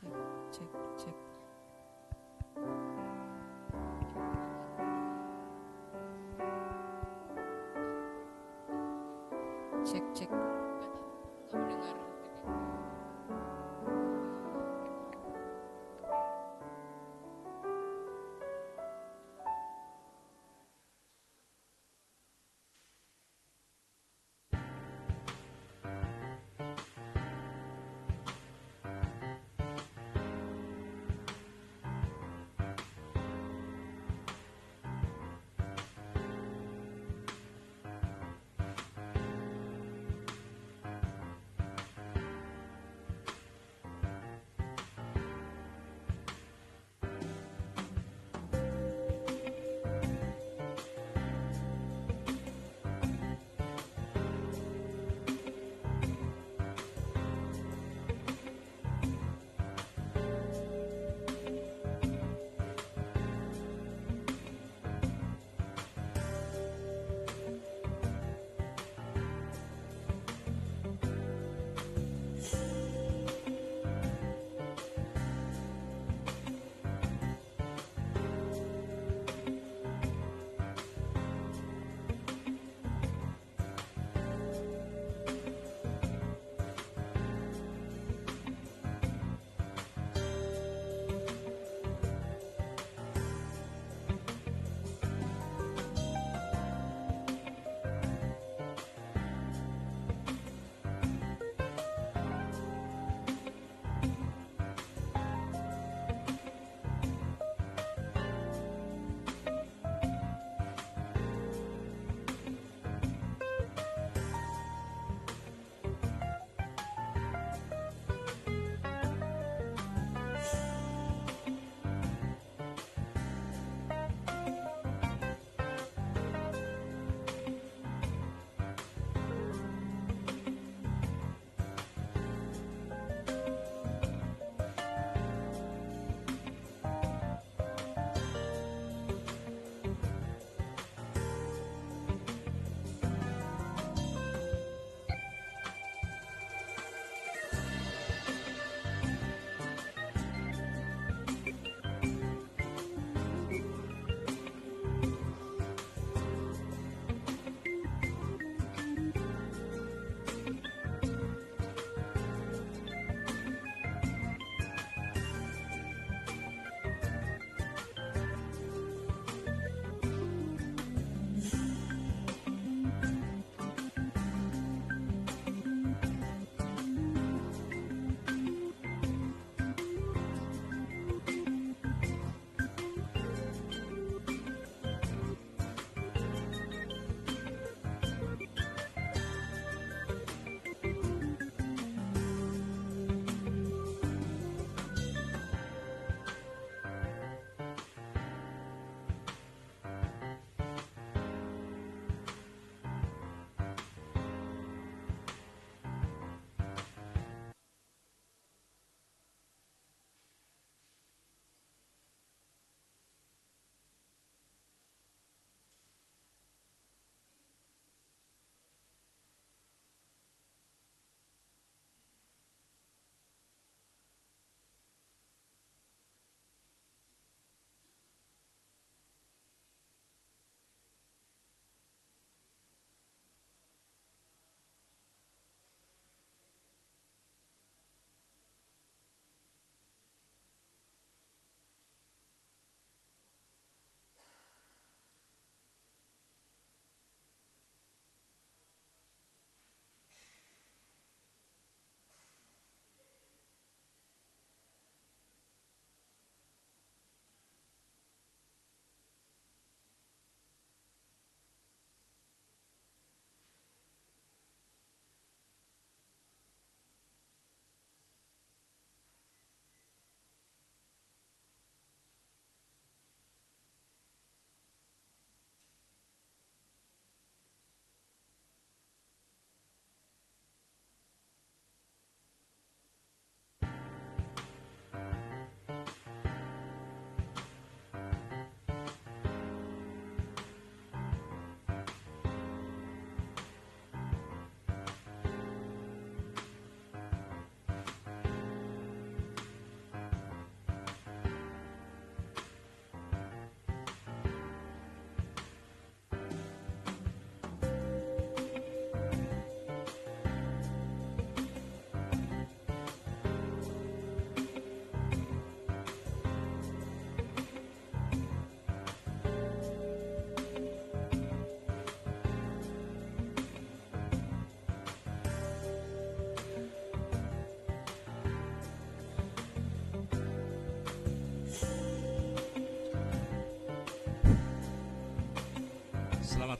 cek cek cek cek cek. Nggak mendengar.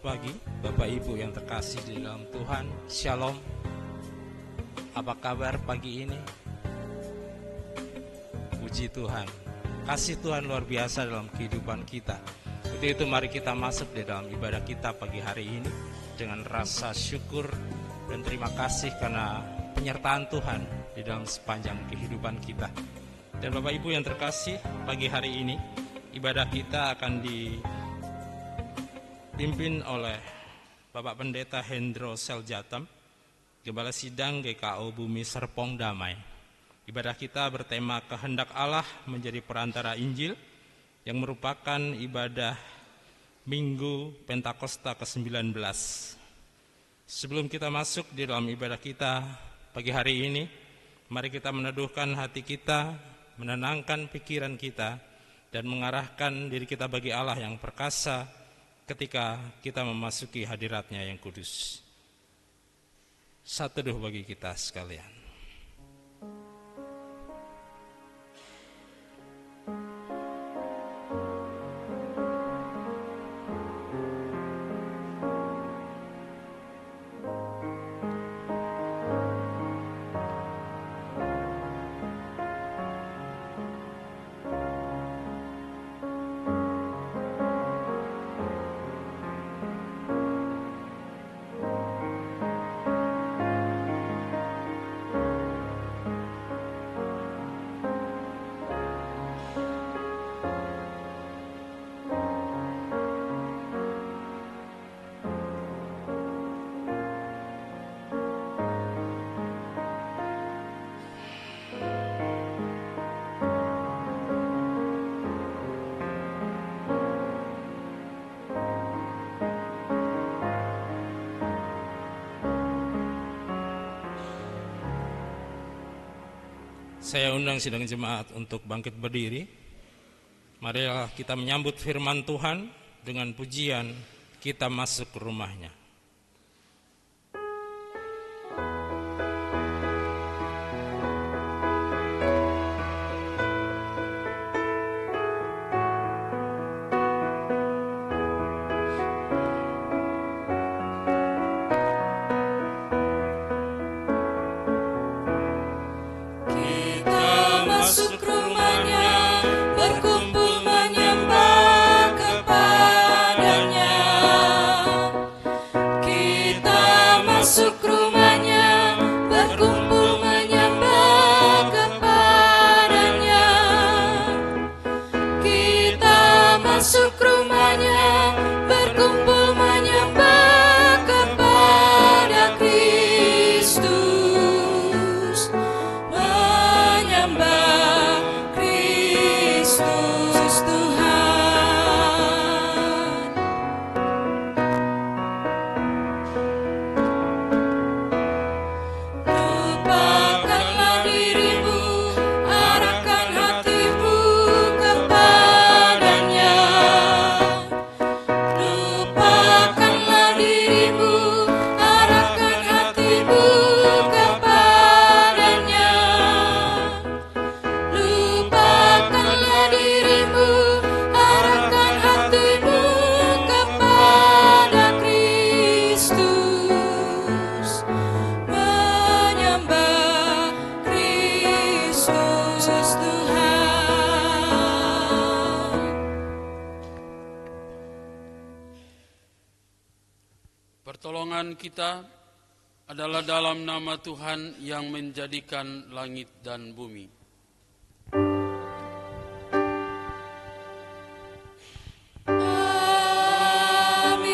Selamat pagi Bapak Ibu yang terkasih di dalam Tuhan. Shalom. Apa kabar pagi ini? Puji Tuhan. Kasih Tuhan luar biasa dalam kehidupan kita. Untuk itu mari kita masuk di dalam ibadah kita pagi hari ini dengan rasa syukur dan terima kasih karena penyertaan Tuhan di dalam sepanjang kehidupan kita. Dan Bapak Ibu yang terkasih, pagi hari ini ibadah kita akan dipimpin oleh Bapak Pendeta Hendro Seljatam, Gembala Sidang GKO Bumi Serpong Damai. Ibadah kita bertema kehendak Allah menjadi perantara Injil, yang merupakan ibadah Minggu Pentakosta ke-19. Sebelum kita masuk di dalam ibadah kita pagi hari ini, mari kita meneduhkan hati kita, menenangkan pikiran kita, dan mengarahkan diri kita bagi Allah yang perkasa ketika kita memasuki hadirat-Nya yang kudus. Satu teduh bagi kita sekalian. Saya undang sidang jemaat untuk bangkit berdiri. Marilah kita menyambut firman Tuhan dengan pujian Kita Masuk ke Rumah-Nya. Pertolongan kita adalah dalam nama Tuhan yang menjadikan langit dan bumi. Amin.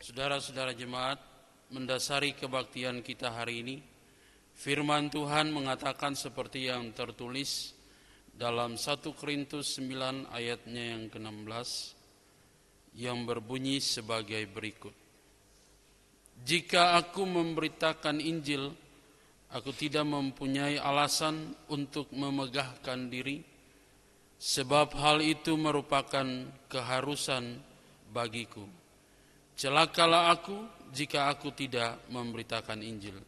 Saudara-saudara jemaat, mendasari kebaktian kita hari ini, firman Tuhan mengatakan seperti yang tertulis dalam 1 Korintus 9 ayatnya yang ke-16, yang berbunyi sebagai berikut. Jika aku memberitakan Injil, aku tidak mempunyai alasan untuk memegahkan diri, sebab hal itu merupakan keharusan bagiku. Celakalah aku jika aku tidak memberitakan Injil.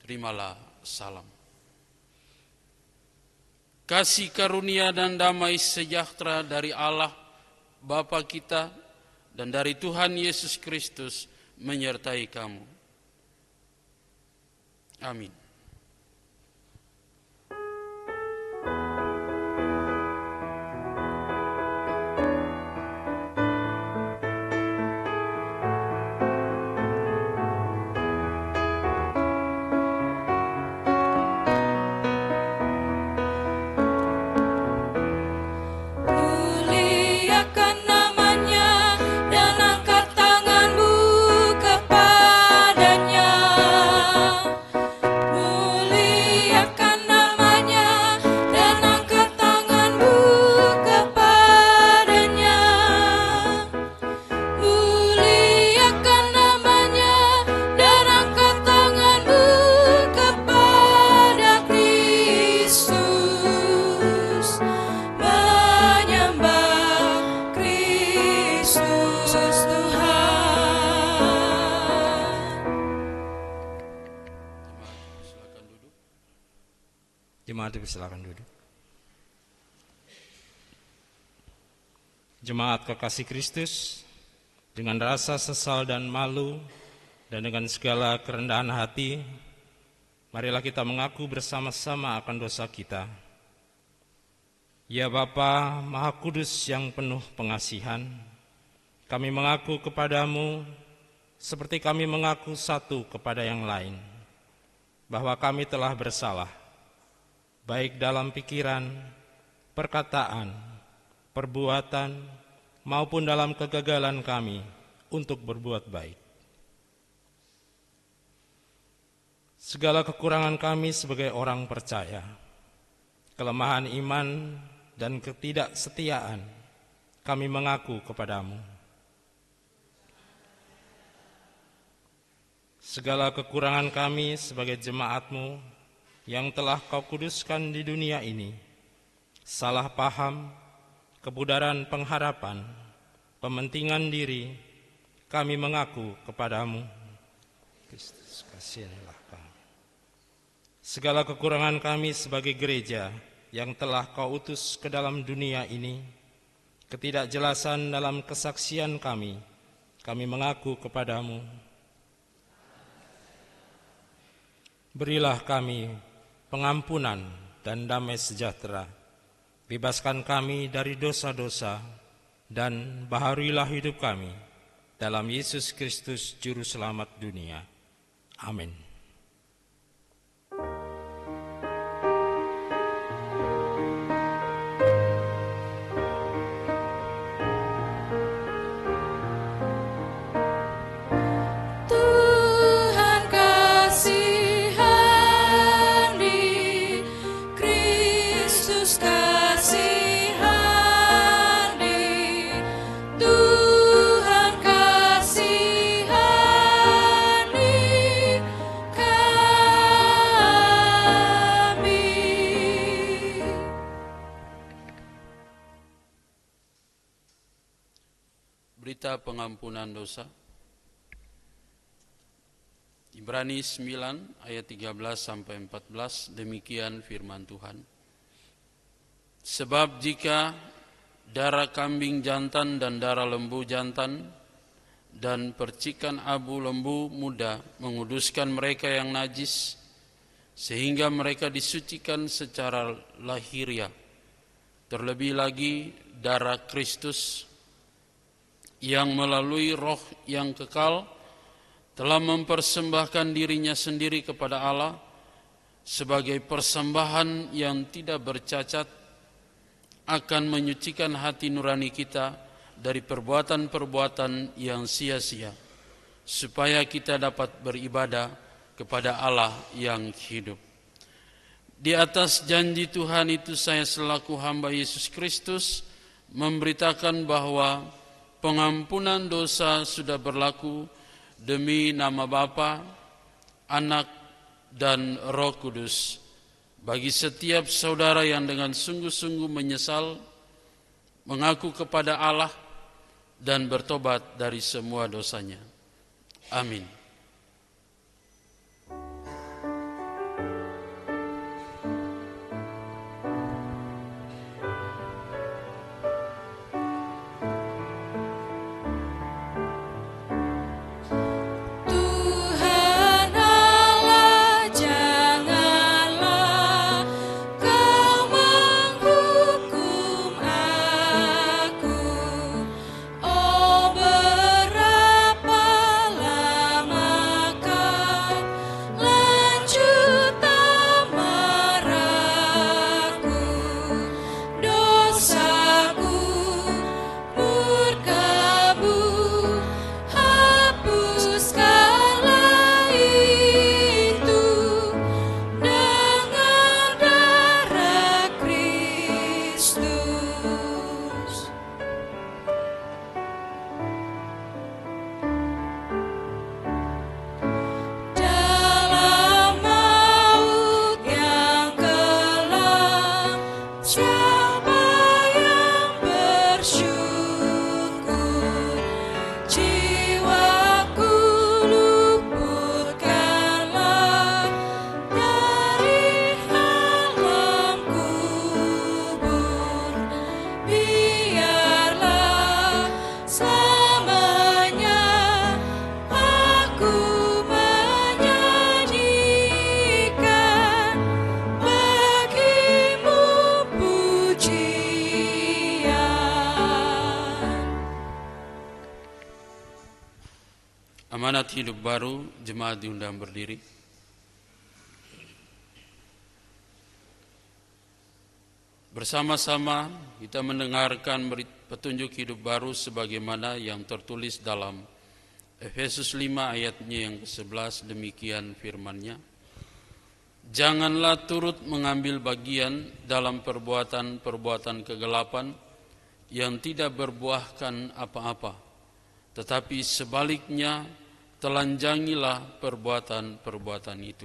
Terimalah salam. Kasih karunia dan damai sejahtera dari Allah Bapa kita, dan dari Tuhan Yesus Kristus menyertai kamu. Amin. Muliakan namanya dan angkat tanganmu kepadanya. Muliakan namanya dan angkat tanganmu kepadanya. Muliakan namanya dan angkat tanganmu kepada Kristus. Menyembah Kristus Tuhan. Silakan duduk. Jemaat dipersilakan duduk. Jemaat kekasih Kristus, dengan rasa sesal dan malu dan dengan segala kerendahan hati, marilah kita mengaku bersama-sama akan dosa kita. Ya Bapa Maha Kudus yang penuh pengasihan, kami mengaku kepadamu seperti kami mengaku satu kepada yang lain, bahwa kami telah bersalah, baik dalam pikiran, perkataan, perbuatan, maupun dalam kegagalan kami untuk berbuat baik. Segala kekurangan kami sebagai orang percaya, kelemahan iman dan ketidaksetiaan, kami mengaku kepadamu. Segala kekurangan kami sebagai jemaat-Mu yang telah Kau kuduskan di dunia ini, salah paham, kebudaran pengharapan, pementingan diri, kami mengaku kepadamu. Kristus, kasihanilah kami. Segala kekurangan kami sebagai gereja yang telah Kau utus ke dalam dunia ini, ketidakjelasan dalam kesaksian kami mengaku kepadamu. Berilah kami pengampunan dan damai sejahtera, bebaskan kami dari dosa-dosa, dan baharuilah hidup kami dalam Yesus Kristus Juru Selamat dunia. Amin. Tuhan kasihani, Kristus kasihani, Tuhan kasihani kami. Berita pengampunan dosa. Ibrani 9 ayat 13 sampai 14, demikian firman Tuhan. Sebab jika darah kambing jantan dan darah lembu jantan dan percikan abu lembu muda menguduskan mereka yang najis, sehingga mereka disucikan secara lahiriah, terlebih lagi darah Kristus yang melalui roh yang kekal telah mempersembahkan dirinya sendiri kepada Allah sebagai persembahan yang tidak bercacat, akan menyucikan hati nurani kita dari perbuatan-perbuatan yang sia-sia, supaya kita dapat beribadah kepada Allah yang hidup. Di atas janji Tuhan itu, saya selaku hamba Yesus Kristus memberitakan bahwa pengampunan dosa sudah berlaku demi nama Bapa, Anak, dan Roh Kudus, bagi setiap saudara yang dengan sungguh-sungguh menyesal, mengaku kepada Allah, dan bertobat dari semua dosanya. Amin. Jemaat Hidup Baru, jemaat diundang berdiri. Bersama-sama kita mendengarkan petunjuk hidup baru sebagaimana yang tertulis dalam Efesus 5 ayatnya yang ke-11, demikian firman-Nya. Janganlah turut mengambil bagian dalam perbuatan-perbuatan kegelapan yang tidak berbuahkan apa-apa, tetapi sebaliknya telanjangilah perbuatan-perbuatan itu.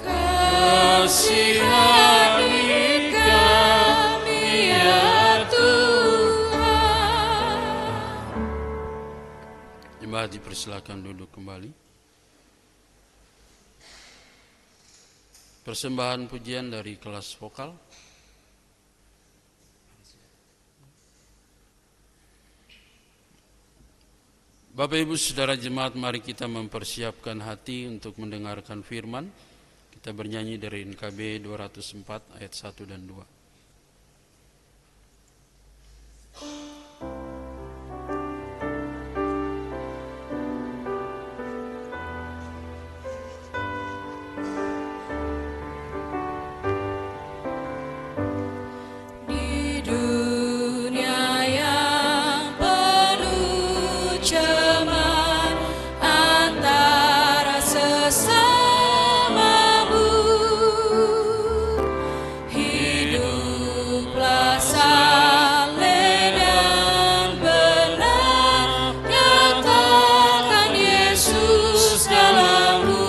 Kasihani kami ya Tuhan. Jemaat dipersilakan duduk kembali. Persembahan pujian dari kelas vokal. Bapak Ibu Saudara jemaat, mari kita mempersiapkan hati untuk mendengarkan firman. Kita bernyanyi dari NKB 204 ayat 1 dan 2. Di dunia yang penuh cemar antara sesamamu, hiduplah saleh dan benar, nyatakan Yesus dalammu,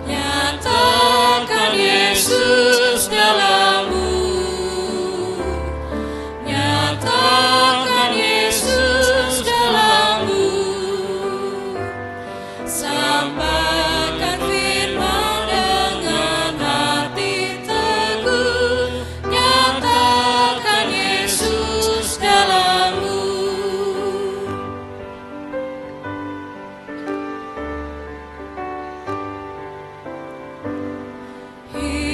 nyatakan Yesus dalammu, nyatakan Yesus dalammu. Sampaikan firman dengan hati teguh, nyatakan Yesus dalammu.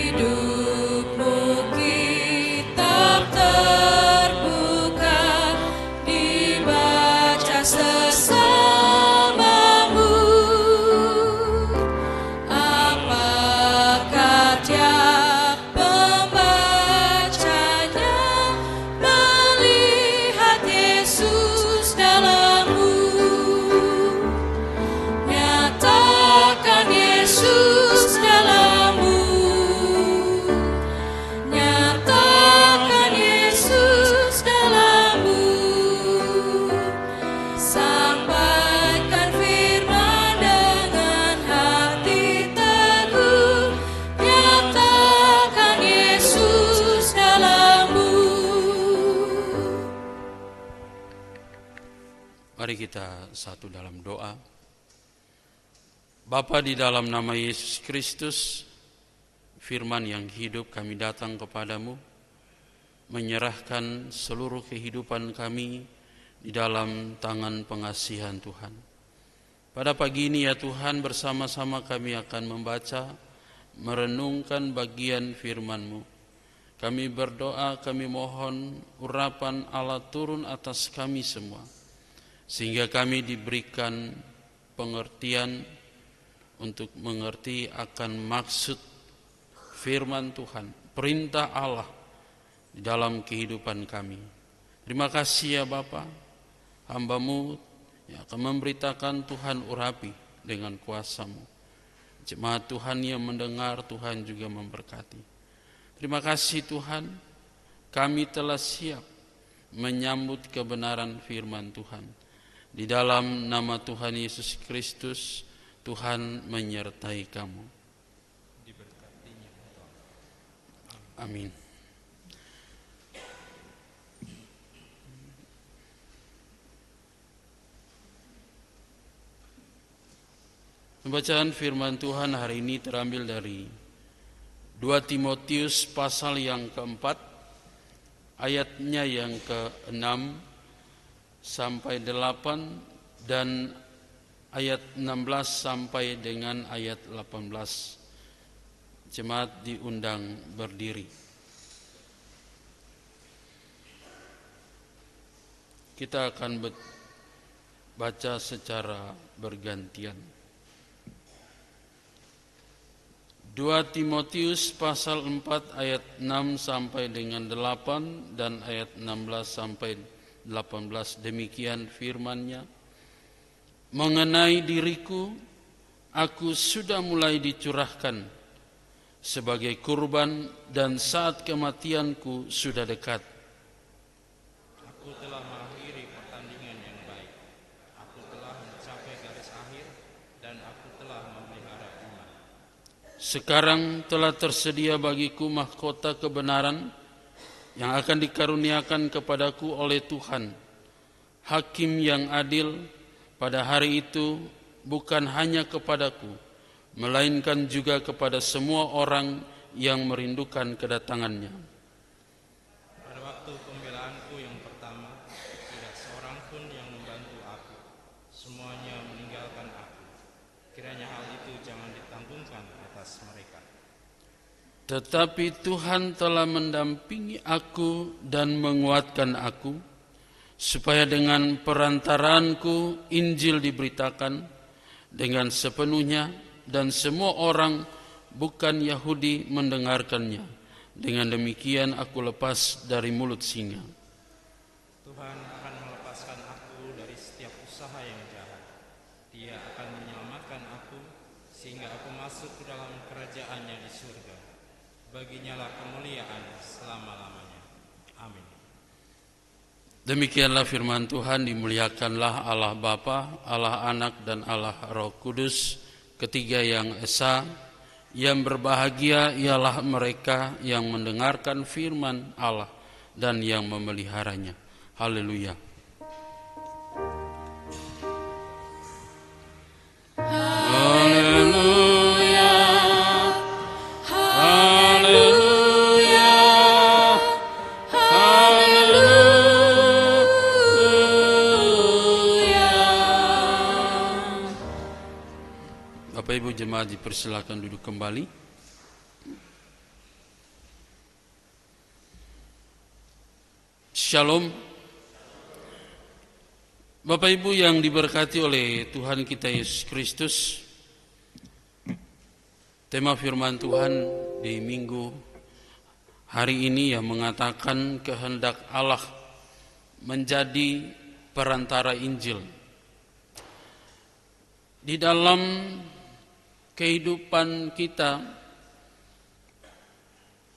Hidupmu kitab terbuka, dibaca sesamamu. Apakah tiap pembacanya melihat Yesus dalammu, nyatakan Yesus dalammu, nyatakan Yesus dalammu. Sampaikan firman dengan hati teguh, nyatakan Yesus dalammu. Mari kita satu dalam doa. Bapa, di dalam nama Yesus Kristus, firman yang hidup, kami datang kepadamu, menyerahkan seluruh kehidupan kami di dalam tangan pengasihan Tuhan. Pada pagi ini ya Tuhan, bersama-sama kami akan membaca, merenungkan bagian firman-Mu. Kami berdoa, kami mohon urapan Allah turun atas kami semua, sehingga kami diberikan pengertian untuk mengerti akan maksud firman Tuhan, perintah Allah di dalam kehidupan kami. Terima kasih ya Bapa, hamba-Mu yang akan memberitakan, Tuhan urapi dengan kuasa-Mu. Jemaat Tuhan yang mendengar, Tuhan juga memberkati. Terima kasih Tuhan, kami telah siap menyambut kebenaran firman Tuhan. Di dalam nama Tuhan Yesus Kristus, Tuhan menyertai kamu. Amin. Pembacaan firman Tuhan hari ini terambil dari 2 Timotius pasal yang keempat, ayatnya yang ke-6 sampai 8 dan ayat 16 sampai dengan ayat 18. Jemaat diundang berdiri. Kita akan baca secara bergantian. 2 Timotius pasal 4 ayat 6 sampai dengan 8 dan ayat 16 sampai 18. Demikian firman-Nya. Mengenai diriku, aku sudah mulai dicurahkan sebagai kurban dan saat kematianku sudah dekat. Aku telah mengakhiri pertandingan yang baik. Aku telah mencapai garis akhir dan aku telah memelihara iman. Sekarang telah tersedia bagiku mahkota kebenaran yang akan dikaruniakan kepadaku oleh Tuhan, Hakim yang adil, pada hari itu bukan hanya kepadaku, melainkan juga kepada semua orang yang merindukan kedatangannya. Pada waktu pembelaanku yang pertama, tidak seorang pun yang membantu aku. Semuanya meninggalkan aku. Kiranya hal itu jangan ditanggungkan atas mereka. Tetapi Tuhan telah mendampingi aku dan menguatkan aku, supaya dengan perantaraanku Injil diberitakan dengan sepenuhnya dan semua orang bukan Yahudi mendengarkannya. Dengan demikian aku lepas dari mulut singa. Tuhan akan melepaskan aku dari setiap usaha yang jahat. Dia akan menyelamatkan aku sehingga aku masuk ke dalam kerajaan-Nya di surga. Baginyalah kemuliaan selama-lamanya. Amin. Demikianlah firman Tuhan. Dimuliakanlah Allah Bapa, Allah Anak dan Allah Roh Kudus, ketiga yang esa. Yang berbahagia ialah mereka yang mendengarkan firman Allah dan yang memeliharanya. Haleluya. Haleluya. Haleluya. Bapak Ibu jemaat dipersilakan duduk kembali. Shalom. Bapak Ibu yang diberkati oleh Tuhan kita Yesus Kristus, tema firman Tuhan di minggu hari ini yang mengatakan kehendak Allah menjadi perantara Injil. Di dalam kehidupan kita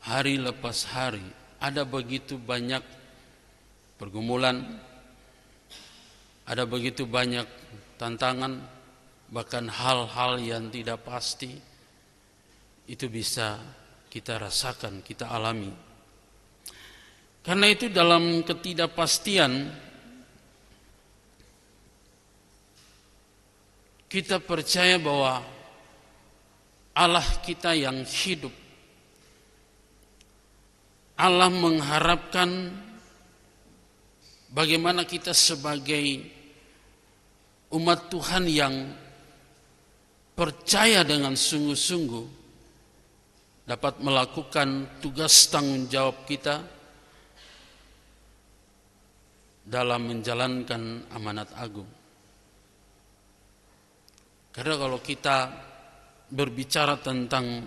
hari lepas hari ada begitu banyak pergumulan, ada begitu banyak tantangan, bahkan hal-hal yang tidak pasti itu bisa kita rasakan, kita alami. Karena itu dalam ketidakpastian kita percaya bahwa Allah kita yang hidup, Allah mengharapkan bagaimana kita sebagai umat Tuhan yang percaya dengan sungguh-sungguh dapat melakukan tugas tanggung jawab kita dalam menjalankan amanat agung. Karena kalau kita berbicara tentang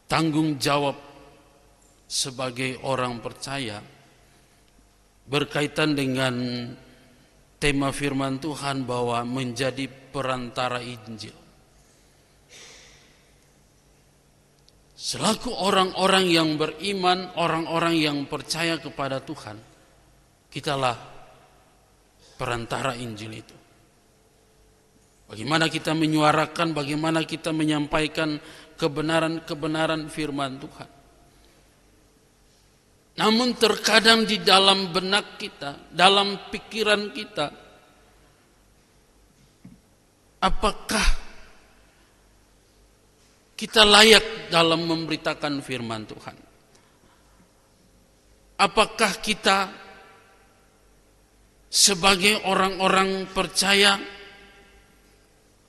tanggung jawab sebagai orang percaya berkaitan dengan tema firman Tuhan bahwa menjadi perantara Injil. Selaku orang-orang yang beriman, orang-orang yang percaya kepada Tuhan, kitalah perantara Injil itu. Bagaimana kita menyuarakan, bagaimana kita menyampaikan kebenaran-kebenaran firman Tuhan. Namun terkadang di dalam benak kita, dalam pikiran kita, apakah kita layak dalam memberitakan firman Tuhan? Apakah kita sebagai orang-orang percaya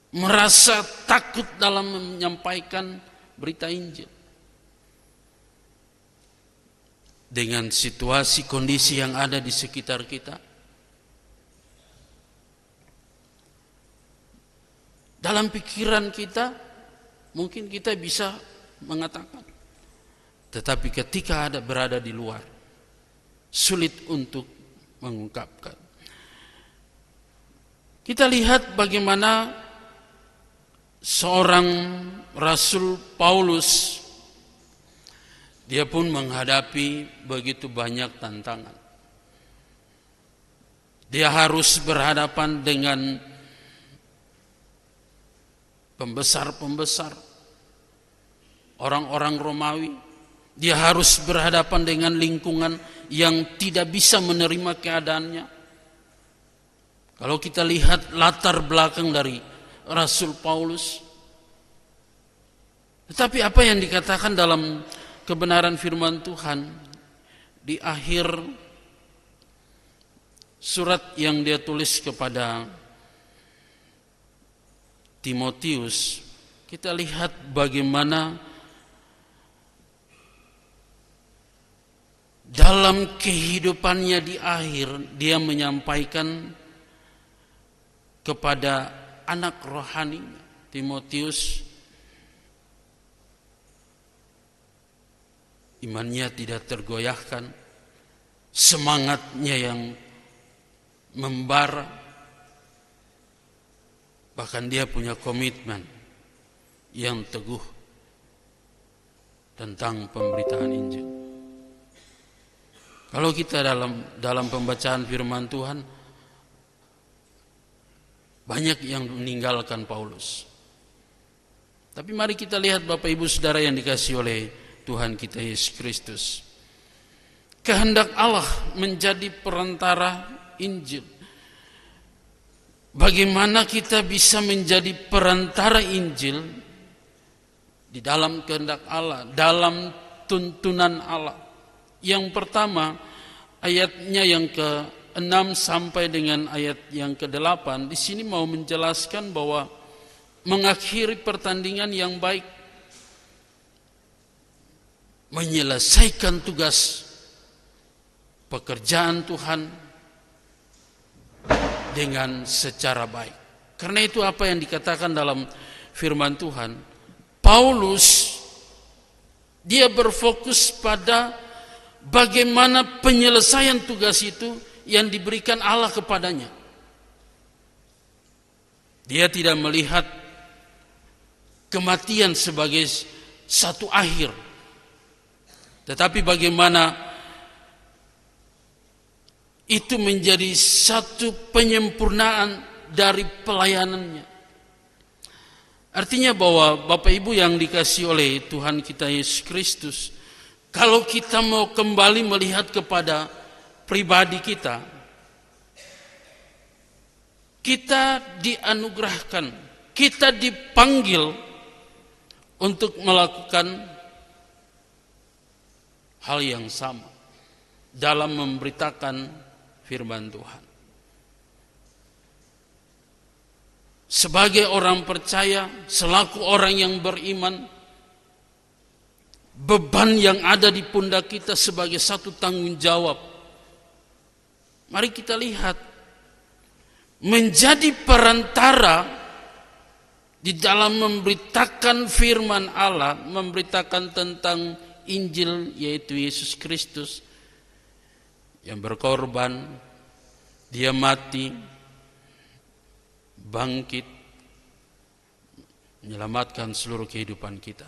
merasa takut dalam menyampaikan berita Injil. Dengan situasi kondisi yang ada di sekitar kita, dalam pikiran kita mungkin kita bisa mengatakan, tetapi ketika berada di luar, sulit untuk mengungkapkan. Kita lihat bagaimana seorang Rasul Paulus, dia pun menghadapi begitu banyak tantangan. Dia harus berhadapan dengan pembesar-pembesar, orang-orang Romawi. Dia harus berhadapan dengan lingkungan yang tidak bisa menerima keadaannya. Kalau kita lihat latar belakang dari Rasul Paulus, tetapi apa yang dikatakan dalam kebenaran firman Tuhan di akhir surat yang dia tulis kepada Timotius, kita lihat bagaimana dalam kehidupannya di akhir dia menyampaikan kepada anak rohani Timotius, imannya tidak tergoyahkan, semangatnya yang membara, bahkan dia punya komitmen yang teguh tentang pemberitaan Injil. Kalau kita dalam pembacaan firman Tuhan, banyak yang meninggalkan Paulus. Tapi mari kita lihat Bapak Ibu Saudara yang dikasihi oleh Tuhan kita Yesus Kristus. Kehendak Allah menjadi perantara Injil. Bagaimana kita bisa menjadi perantara Injil di dalam kehendak Allah, dalam tuntunan Allah. Yang pertama, ayatnya yang ke-6 sampai dengan ayat yang ke-8, di sini mau menjelaskan bahwa mengakhiri pertandingan yang baik, menyelesaikan tugas pekerjaan Tuhan dengan secara baik. Karena itu apa yang dikatakan dalam firman Tuhan, Paulus dia berfokus pada bagaimana penyelesaian tugas itu yang diberikan Allah kepadanya. Dia tidak melihat kematian sebagai satu akhir, tetapi bagaimana itu menjadi satu penyempurnaan dari pelayanannya. Artinya bahwa Bapak Ibu yang dikasihi oleh Tuhan kita Yesus Kristus, kalau kita mau kembali melihat kepada pribadi kita, kita dianugerahkan, kita dipanggil untuk melakukan hal yang sama dalam memberitakan firman Tuhan. Sebagai orang percaya, selaku orang yang beriman, beban yang ada di pundak kita sebagai satu tanggung jawab. Mari kita lihat, menjadi perantara di dalam memberitakan firman Allah, memberitakan tentang Injil yaitu Yesus Kristus yang berkorban, dia mati, bangkit, menyelamatkan seluruh kehidupan kita.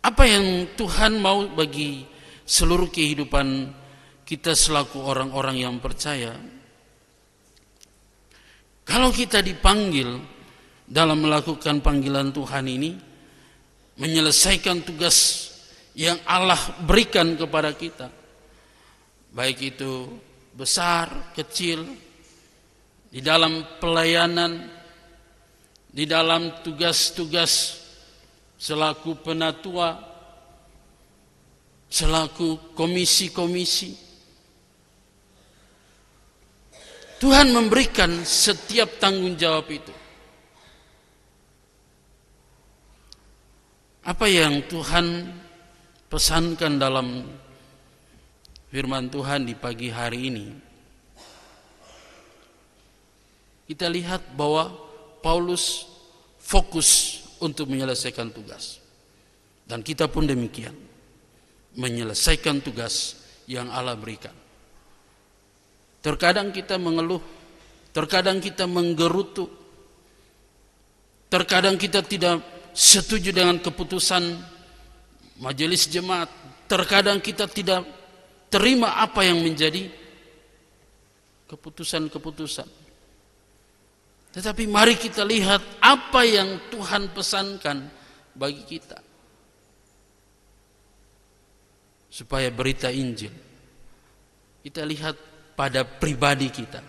Apa yang Tuhan mau bagi seluruh kehidupan kita selaku orang-orang yang percaya? Kalau kita dipanggil dalam melakukan panggilan Tuhan ini, menyelesaikan tugas yang Allah berikan kepada kita, baik itu besar, kecil, di dalam pelayanan, di dalam tugas-tugas selaku penatua, selaku komisi-komisi, Tuhan memberikan setiap tanggung jawab itu. Apa yang Tuhan pesankan dalam firman Tuhan di pagi hari ini? Kita lihat bahwa Paulus fokus untuk menyelesaikan tugas. Dan kita pun demikian, menyelesaikan tugas yang Allah berikan. Terkadang kita mengeluh, terkadang kita menggerutu, terkadang kita tidak setuju dengan keputusan majelis jemaat, terkadang kita tidak terima apa yang menjadi keputusan-keputusan. Tetapi mari kita lihat apa yang Tuhan pesankan bagi kita, supaya berita Injil kita lihat pada pribadi kita,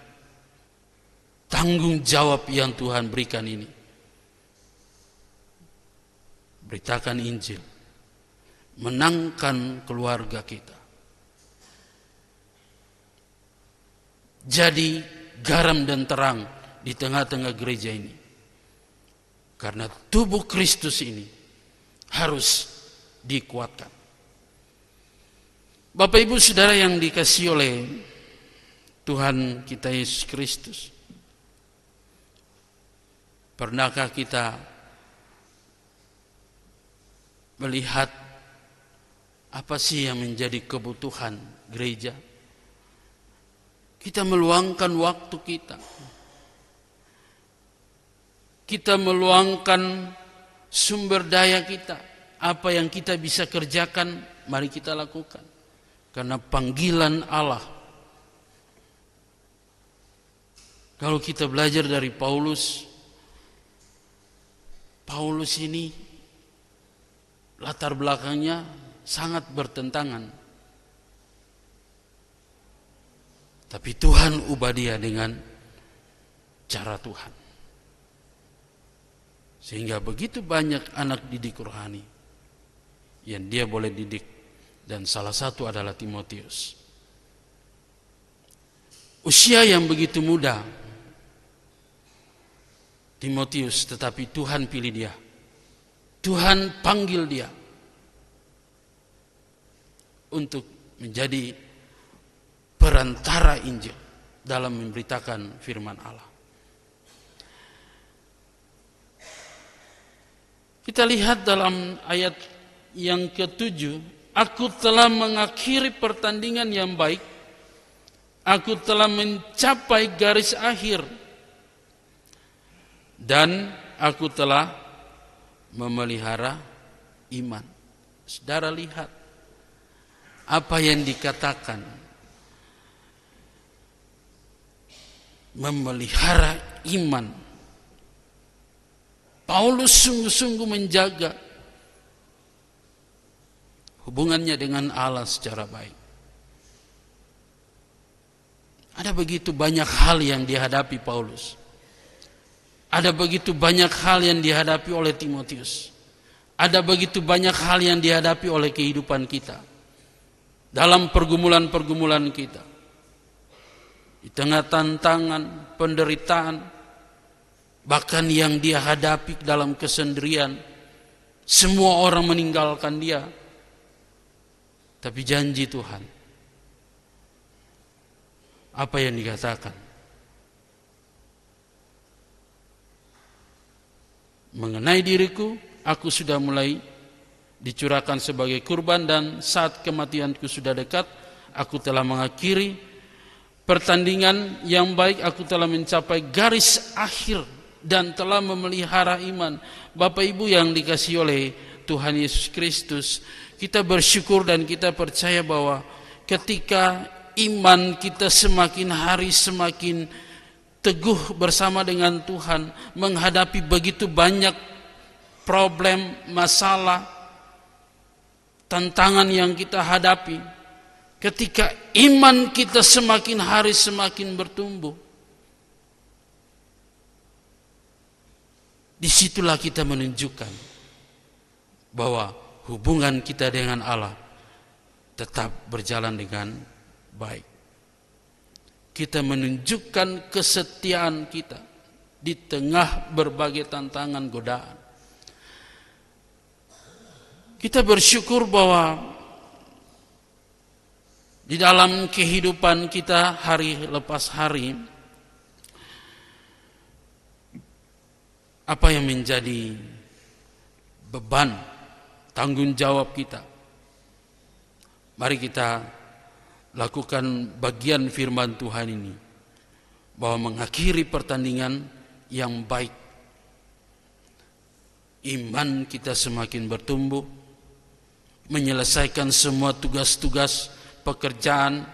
tanggung jawab yang Tuhan berikan ini. Beritakan Injil, menangkan keluarga kita, jadi garam dan terang di tengah-tengah gereja ini. Karena tubuh Kristus ini harus dikuatkan. Bapak Ibu Saudara yang dikasihi oleh Tuhan kita Yesus Kristus, pernahkah kita melihat apa sih yang menjadi kebutuhan gereja? Kita meluangkan waktu kita, kita meluangkan sumber daya kita, apa yang kita bisa kerjakan, mari kita lakukan. Karena panggilan Allah. Kalau kita belajar dari Paulus ini latar belakangnya sangat bertentangan. Tapi Tuhan ubah dia dengan cara Tuhan. Sehingga begitu banyak anak didik rohani yang dia boleh didik, dan salah satu adalah Timotius. Usia yang begitu muda Timotius, tetapi Tuhan pilih dia, Tuhan panggil dia untuk menjadi perantara Injil dalam memberitakan firman Allah. Kita lihat dalam ayat yang ke-7, aku telah mengakhiri pertandingan yang baik, aku telah mencapai garis akhir, dan aku telah memelihara iman. Saudara lihat apa yang dikatakan, memelihara iman. Paulus sungguh-sungguh menjaga hubungannya dengan Allah secara baik. Ada begitu banyak hal yang dihadapi Paulus. Ada begitu banyak hal yang dihadapi oleh Timotius. Ada begitu banyak hal yang dihadapi oleh kehidupan kita. Dalam pergumulan-pergumulan kita. Di tengah tantangan, penderitaan, bahkan yang dia hadapi dalam kesendirian, semua orang meninggalkan dia. Tapi janji Tuhan, apa yang dikatakan? Mengenai diriku, aku sudah mulai dicurahkan sebagai kurban, dan saat kematianku sudah dekat, aku telah mengakhiri pertandingan yang baik, aku telah mencapai garis akhir dan telah memelihara iman. Bapak Ibu yang dikasihi oleh Tuhan Yesus Kristus, kita bersyukur dan kita percaya bahwa ketika iman kita semakin hari semakin teguh bersama dengan Tuhan, menghadapi begitu banyak problem, masalah, tantangan yang kita hadapi, ketika iman kita semakin hari semakin bertumbuh, disitulah kita menunjukkan bahwa hubungan kita dengan Allah tetap berjalan dengan baik. Kita menunjukkan kesetiaan kita di tengah berbagai tantangan godaan. Kita bersyukur bahwa di dalam kehidupan kita hari lepas hari, apa yang menjadi beban, tanggung jawab kita. Mari kita lakukan bagian firman Tuhan ini, bahwa mengakhiri pertandingan yang baik, iman kita semakin bertumbuh, menyelesaikan semua tugas-tugas pekerjaan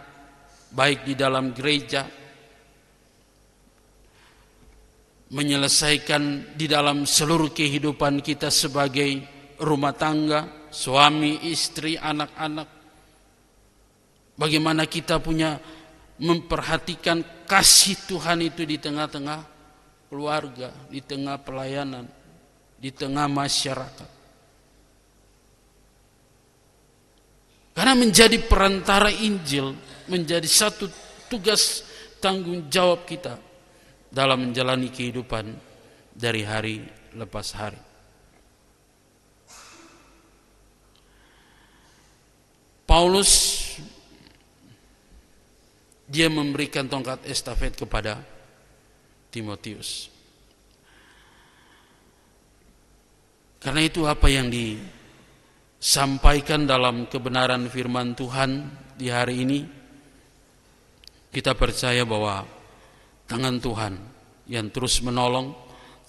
baik di dalam gereja, menyelesaikan di dalam seluruh kehidupan kita sebagai rumah tangga, suami, istri, anak-anak. Bagaimana kita punya memperhatikan kasih Tuhan itu di tengah-tengah keluarga, di tengah pelayanan, di tengah masyarakat. Karena menjadi perantara Injil menjadi satu tugas tanggung jawab kita dalam menjalani kehidupan dari hari lepas hari. Paulus, dia memberikan tongkat estafet kepada Timotius. Karena itu apa yang disampaikan dalam kebenaran firman Tuhan di hari ini, kita percaya bahwa tangan Tuhan yang terus menolong,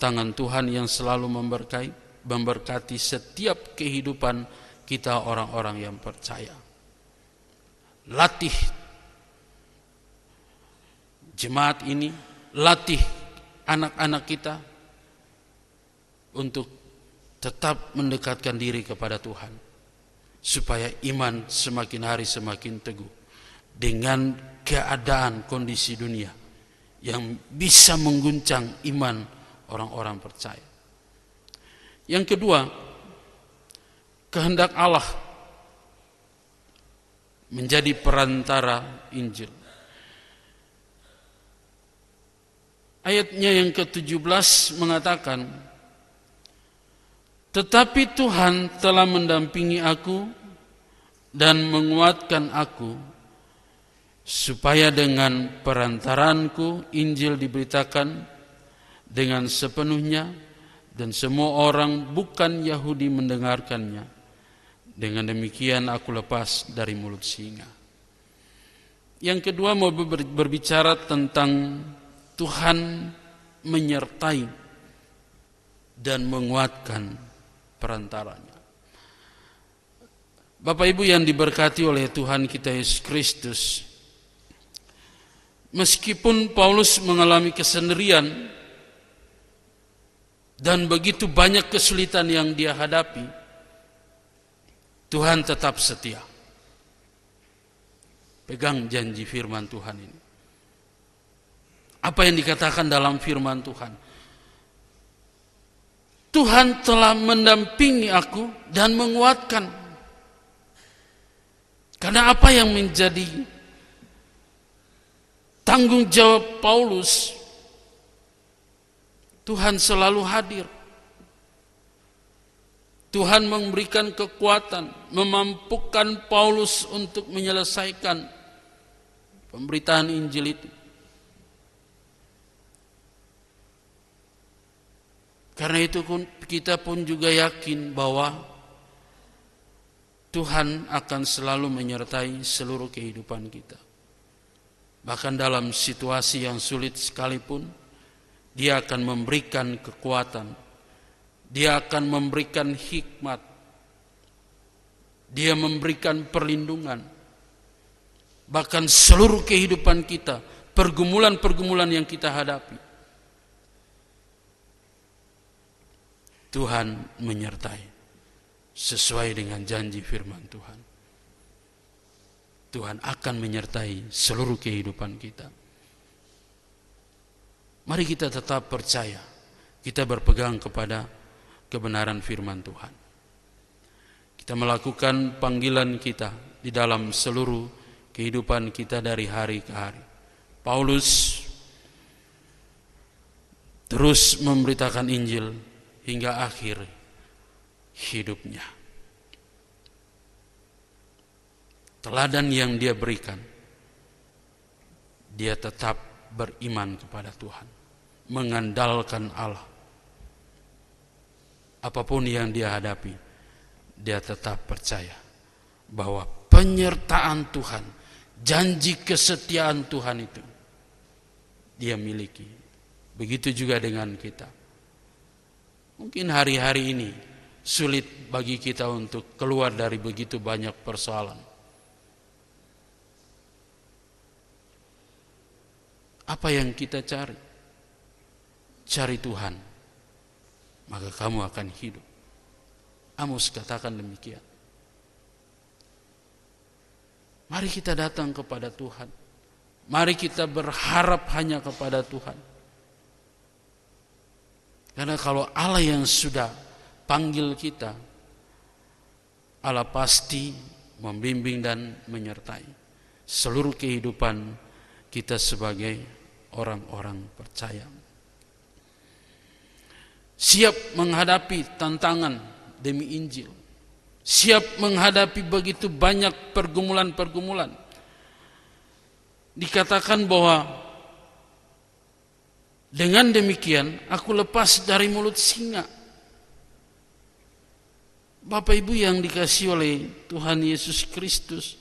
tangan Tuhan yang selalu memberkati setiap kehidupan kita orang-orang yang percaya. Latih jemaat ini, latih anak-anak kita untuk tetap mendekatkan diri kepada Tuhan, supaya iman semakin hari semakin teguh dengan keadaan kondisi dunia yang bisa mengguncang iman orang-orang percaya. Yang kedua, kehendak Allah menjadi perantara Injil. Ayatnya yang ke-17 mengatakan, tetapi Tuhan telah mendampingi aku dan menguatkan aku, supaya dengan perantaranku Injil diberitakan dengan sepenuhnya, dan semua orang bukan Yahudi mendengarkannya. Dengan demikian aku lepas dari mulut singa. Yang kedua, mau berbicara tentang Tuhan menyertai dan menguatkan perantaranya. Bapak Ibu yang diberkati oleh Tuhan kita Yesus Kristus, meskipun Paulus mengalami kesendirian dan begitu banyak kesulitan yang dia hadapi, Tuhan tetap setia. Pegang janji firman Tuhan ini. Apa yang dikatakan dalam firman Tuhan? Tuhan telah mendampingi aku dan menguatkan. Karena apa yang menjadi tanggung jawab Paulus, Tuhan selalu hadir. Tuhan memberikan kekuatan, memampukan Paulus untuk menyelesaikan pemberitaan Injil itu. Karena itu kita pun juga yakin bahwa Tuhan akan selalu menyertai seluruh kehidupan kita. Bahkan dalam situasi yang sulit sekalipun, Dia akan memberikan kekuatan, Dia akan memberikan hikmat, Dia memberikan perlindungan. Bahkan seluruh kehidupan kita, pergumulan-pergumulan yang kita hadapi, Tuhan menyertai sesuai dengan janji firman Tuhan. Tuhan akan menyertai seluruh kehidupan kita. Mari kita tetap percaya, kita berpegang kepada kebenaran firman Tuhan. Kita melakukan panggilan kita di dalam seluruh kehidupan kita dari hari ke hari. Paulus terus memberitakan Injil hingga akhir hidupnya. teladan yang dia berikan, dia tetap beriman kepada Tuhan, mengandalkan Allah. Apapun yang dia hadapi, dia tetap percaya bahwa penyertaan Tuhan, janji kesetiaan Tuhan itu dia miliki. Begitu juga dengan kita. Mungkin hari-hari ini sulit bagi kita untuk keluar dari begitu banyak persoalan. Apa yang kita cari? Cari Tuhan, maka kamu akan hidup. Amos katakan demikian. Mari kita datang kepada Tuhan. Mari kita berharap hanya kepada Tuhan. Karena kalau Allah yang sudah panggil kita, Allah pasti membimbing dan menyertai seluruh kehidupan kita sebagai orang-orang percaya. Siap menghadapi tantangan demi Injil. Siap menghadapi begitu banyak pergumulan-pergumulan. Dikatakan bahwa dengan demikian aku lepas dari mulut singa. Bapak Ibu yang dikasihi oleh Tuhan Yesus Kristus,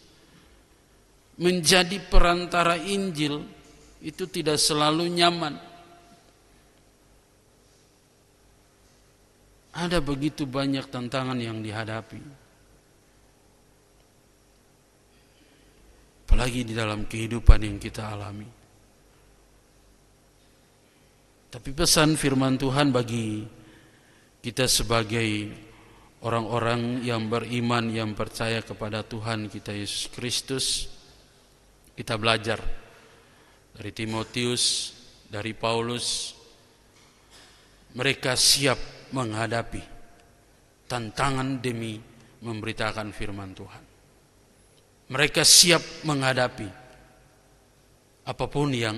menjadi perantara Injil itu tidak selalu nyaman. Ada begitu banyak tantangan yang dihadapi. Apalagi di dalam kehidupan yang kita alami. Tapi pesan firman Tuhan bagi kita sebagai orang-orang yang beriman, yang percaya kepada Tuhan kita Yesus Kristus, kita belajar dari Timotius, dari Paulus. Mereka siap menghadapi tantangan demi memberitakan firman Tuhan. Mereka siap menghadapi apapun yang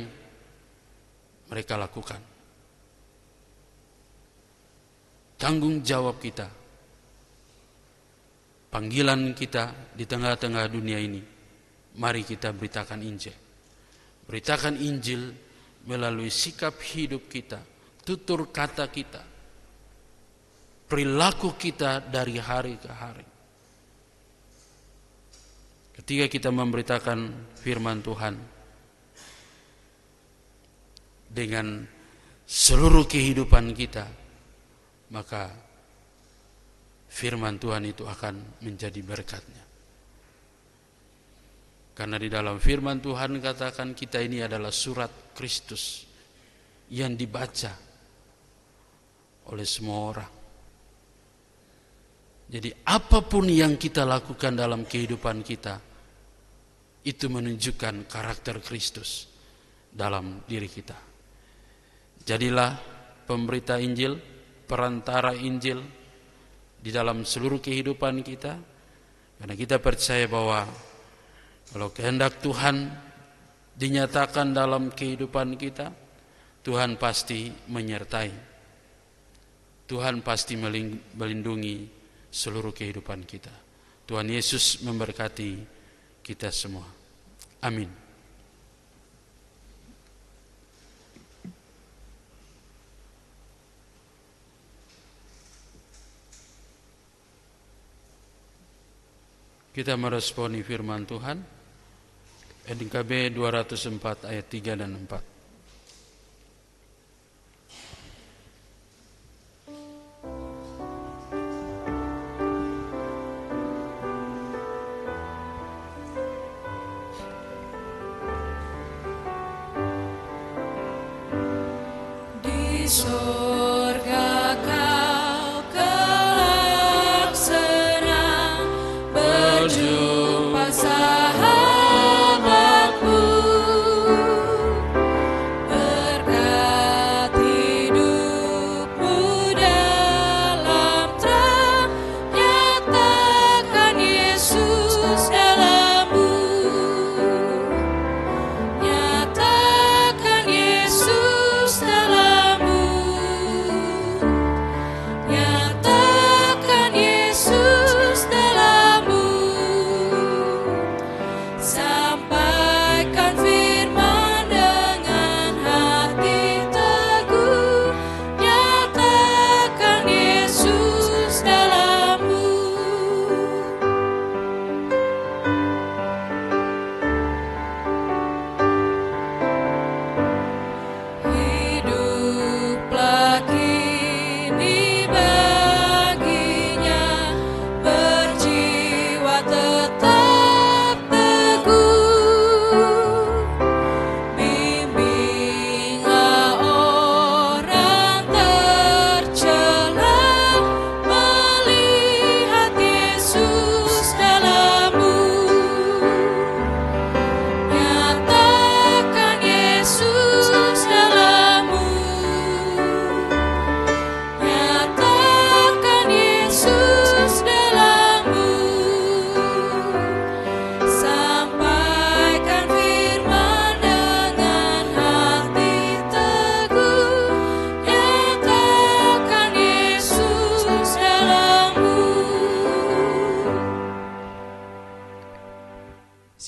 mereka lakukan. Tanggung jawab kita, panggilan kita di tengah-tengah dunia ini, mari kita beritakan Injil. Beritakan Injil melalui sikap hidup kita, tutur kata kita, perilaku kita dari hari ke hari. Ketika kita memberitakan firman Tuhan dengan seluruh kehidupan kita, maka firman Tuhan itu akan menjadi berkatnya. Karena di dalam firman Tuhan katakan kita ini adalah surat Kristus yang dibaca oleh semua orang. Jadi apapun yang kita lakukan dalam kehidupan kita, itu menunjukkan karakter Kristus dalam diri kita. Jadilah pemberita Injil, perantara Injil di dalam seluruh kehidupan kita. Karena kita percaya bahwa kalau kehendak Tuhan dinyatakan dalam kehidupan kita, Tuhan pasti menyertai. Tuhan pasti melindungi seluruh kehidupan kita. Tuhan Yesus memberkati kita semua. Amin. Kita meresponi firman Tuhan. NKB 204 ayat 3 dan 4. Di sorga kau kelak senang berjumpa sahabatmu, berkat hidupmu dalam terang, nyatakan Yesus dalammu, nyatakan Yesus dalammu.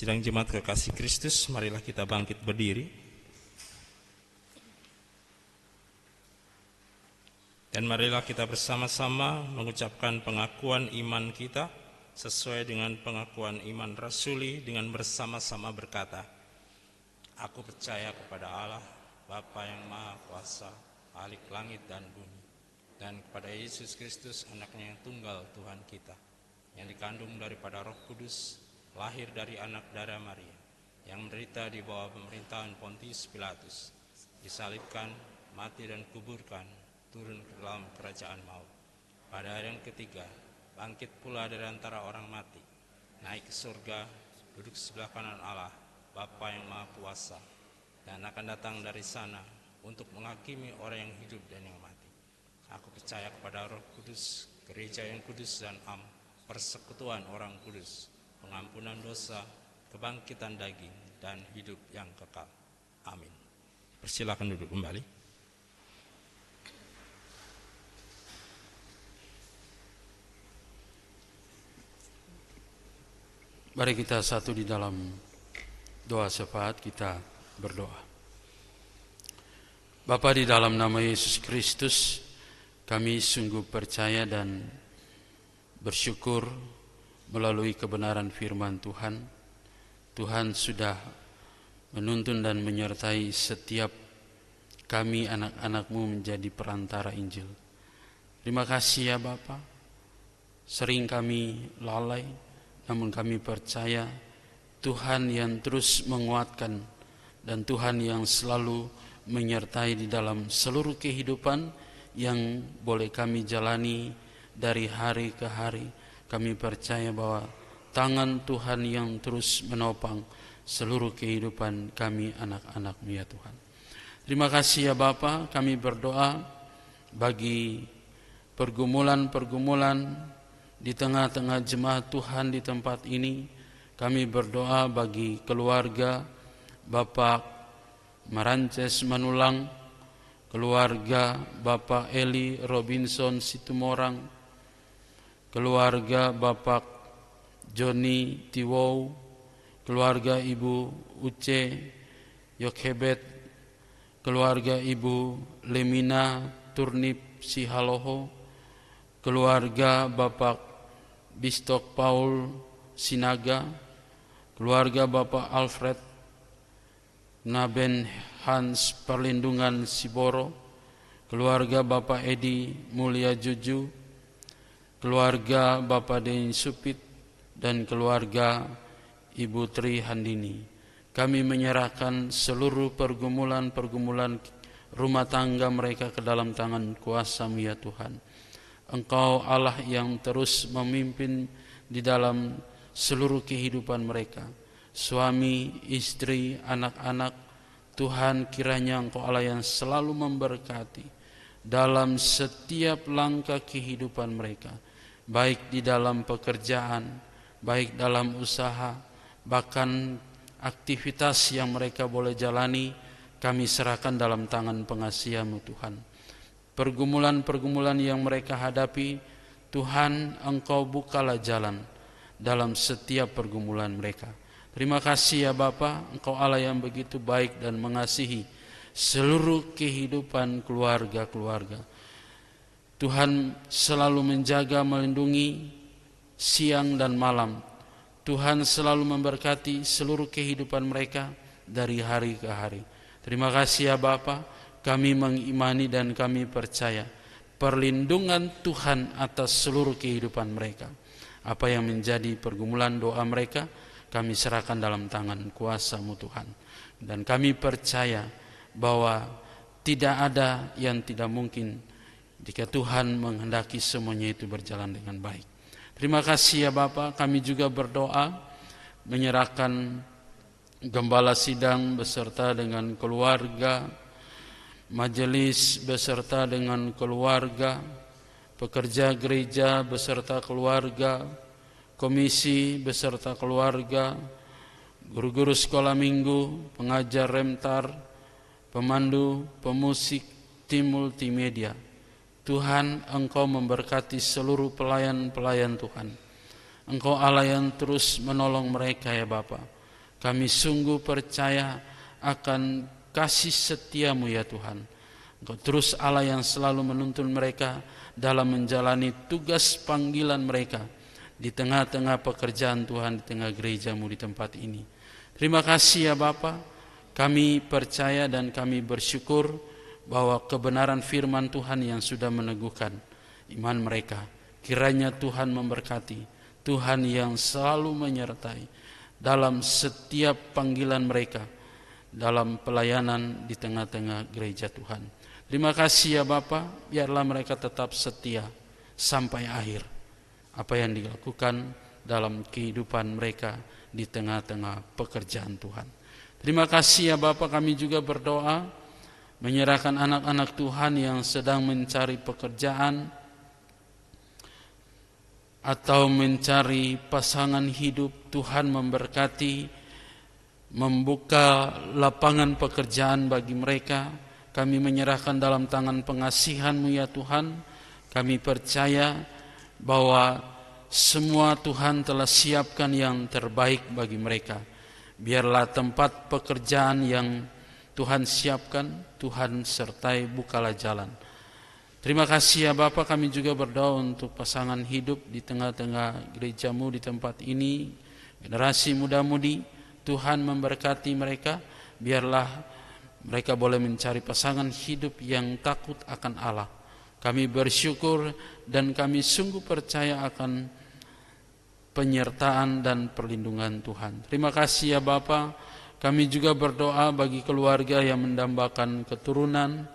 Sidang jemaat kekasih Kristus, marilah kita bangkit berdiri. Dan marilah kita bersama-sama mengucapkan pengakuan iman kita sesuai dengan pengakuan iman rasuli dengan bersama-sama berkata, aku percaya kepada Allah, Bapa yang Maha Kuasa, Khalik langit dan bumi, dan kepada Yesus Kristus, anaknya yang tunggal Tuhan kita, yang dikandung daripada Roh Kudus, lahir dari anak darah Maria, yang menderita di bawah pemerintahan Pontius Pilatus, disalibkan, mati dan kuburkan, turun ke dalam kerajaan maut. Pada hari yang ketiga, bangkit pula dari antara orang mati, naik ke surga, duduk sebelah kanan Allah, Bapa yang Maha Kuasa, dan akan datang dari sana untuk menghakimi orang yang hidup dan yang mati. Aku percaya kepada Roh Kudus, gereja yang kudus dan am, persekutuan orang kudus, pengampunan dosa, kebangkitan daging, dan hidup yang kekal. Amin. Persilakan duduk kembali. Mari kita satu di dalam doa syafaat, kita berdoa. Bapa, di dalam nama Yesus Kristus, kami sungguh percaya dan bersyukur melalui kebenaran firman Tuhan. Tuhan sudah menuntun dan menyertai setiap kami anak-anak-Mu menjadi perantara Injil. Terima kasih ya Bapa. Sering kami lalai, namun kami percaya Tuhan yang terus menguatkan dan Tuhan yang selalu menyertai di dalam seluruh kehidupan yang boleh kami jalani dari hari ke hari. Kami percaya bahwa tangan Tuhan yang terus menopang seluruh kehidupan kami anak-anak-Mu ya Tuhan. Terima kasih ya Bapa, kami berdoa bagi pergumulan-pergumulan di tengah-tengah jemaat Tuhan di tempat ini. Kami berdoa bagi keluarga Bapak Marances Manulang, keluarga Bapak Eli Robinson Situmorang, keluarga Bapak Joni Tiwow, keluarga Ibu Uce Yokhebet, keluarga Ibu Lemina Turnip Sihaloho, keluarga Bapak Bistok Paul Sinaga, keluarga Bapak Alfred Naben Hans Perlindungan Siboro, keluarga Bapak Edi Mulia Juju, keluarga Bapak Dein Supit, dan keluarga Ibu Tri Handini. Kami menyerahkan seluruh pergumulan-pergumulan rumah tangga mereka ke dalam tangan kuasa-Mu ya Tuhan. Engkau Allah yang terus memimpin di dalam seluruh kehidupan mereka, suami, istri, anak-anak. Tuhan, kiranya Engkau Allah yang selalu memberkati dalam setiap langkah kehidupan mereka, baik di dalam pekerjaan, baik dalam usaha, bahkan aktivitas yang mereka boleh jalani. Kami serahkan dalam tangan pengasihan-Mu Tuhan. Pergumulan-pergumulan yang mereka hadapi, Tuhan, Engkau bukalah jalan dalam setiap pergumulan mereka. Terima kasih ya Bapa, Engkau Allah yang begitu baik dan mengasihi seluruh kehidupan keluarga-keluarga. Tuhan selalu menjaga, melindungi siang dan malam. Tuhan selalu memberkati seluruh kehidupan mereka dari hari ke hari. Terima kasih ya Bapa, kami mengimani dan kami percaya perlindungan Tuhan atas seluruh kehidupan mereka. Apa yang menjadi pergumulan doa mereka, kami serahkan dalam tangan kuasa-Mu Tuhan. Dan kami percaya bahwa tidak ada yang tidak mungkin jika Tuhan menghendaki semuanya itu berjalan dengan baik. Terima kasih ya Bapa, kami juga berdoa menyerahkan gembala sidang beserta dengan keluarga, majelis beserta dengan keluarga, pekerja gereja beserta keluarga, komisi beserta keluarga, guru-guru sekolah minggu, pengajar remtar, pemandu, pemusik, tim multimedia. Tuhan, Engkau memberkati seluruh pelayan-pelayan Tuhan. Engkau Allah yang terus menolong mereka ya Bapa. Kami sungguh percaya akan kasih setiamu ya Tuhan. Engkau terus Allah yang selalu menuntun mereka dalam menjalani tugas panggilan mereka di tengah-tengah pekerjaan Tuhan, di tengah gerejamu di tempat ini. Terima kasih ya Bapa. Kami percaya dan kami bersyukur bahwa kebenaran firman Tuhan yang sudah meneguhkan iman mereka. Kiranya Tuhan memberkati, Tuhan yang selalu menyertai dalam setiap panggilan mereka, dalam pelayanan di tengah-tengah gereja Tuhan. Terima kasih ya Bapa, biarlah mereka tetap setia sampai akhir apa yang dilakukan dalam kehidupan mereka di tengah-tengah pekerjaan Tuhan. Terima kasih ya Bapa, kami juga berdoa menyerahkan anak-anak Tuhan yang sedang mencari pekerjaan atau mencari pasangan hidup. Tuhan memberkati, membuka lapangan pekerjaan bagi mereka. Kami menyerahkan dalam tangan pengasihan-Mu ya Tuhan. Kami percaya bahwa semua Tuhan telah siapkan yang terbaik bagi mereka. Biarlah tempat pekerjaan yang Tuhan siapkan, Tuhan sertai, bukalah jalan. Terima kasih ya Bapa, kami juga berdoa untuk pasangan hidup di tengah-tengah gereja-Mu di tempat ini. Generasi muda-mudi, Tuhan memberkati mereka. Biarlah mereka boleh mencari pasangan hidup yang takut akan Allah. Kami bersyukur dan kami sungguh percaya akan penyertaan dan perlindungan Tuhan. Terima kasih ya Bapa. Kami juga berdoa bagi keluarga yang mendambakan keturunan.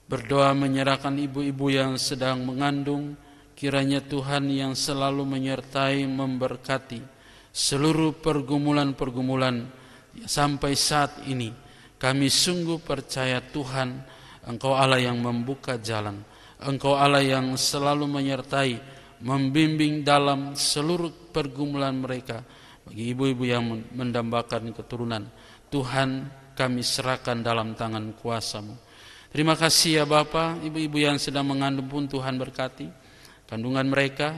Berdoa menyerahkan ibu-ibu yang sedang mengandung. Kiranya Tuhan yang selalu menyertai, memberkati seluruh pergumulan-pergumulan sampai saat ini. Kami sungguh percaya Tuhan, Engkau Allah yang membuka jalan. Engkau Allah yang selalu menyertai, membimbing dalam seluruh pergumulan mereka. Bagi ibu-ibu yang mendambakan keturunan, Tuhan kami serahkan dalam tangan kuasa-Mu. Terima kasih ya Bapa, ibu-ibu yang sedang mengandung pun Tuhan berkati kandungan mereka.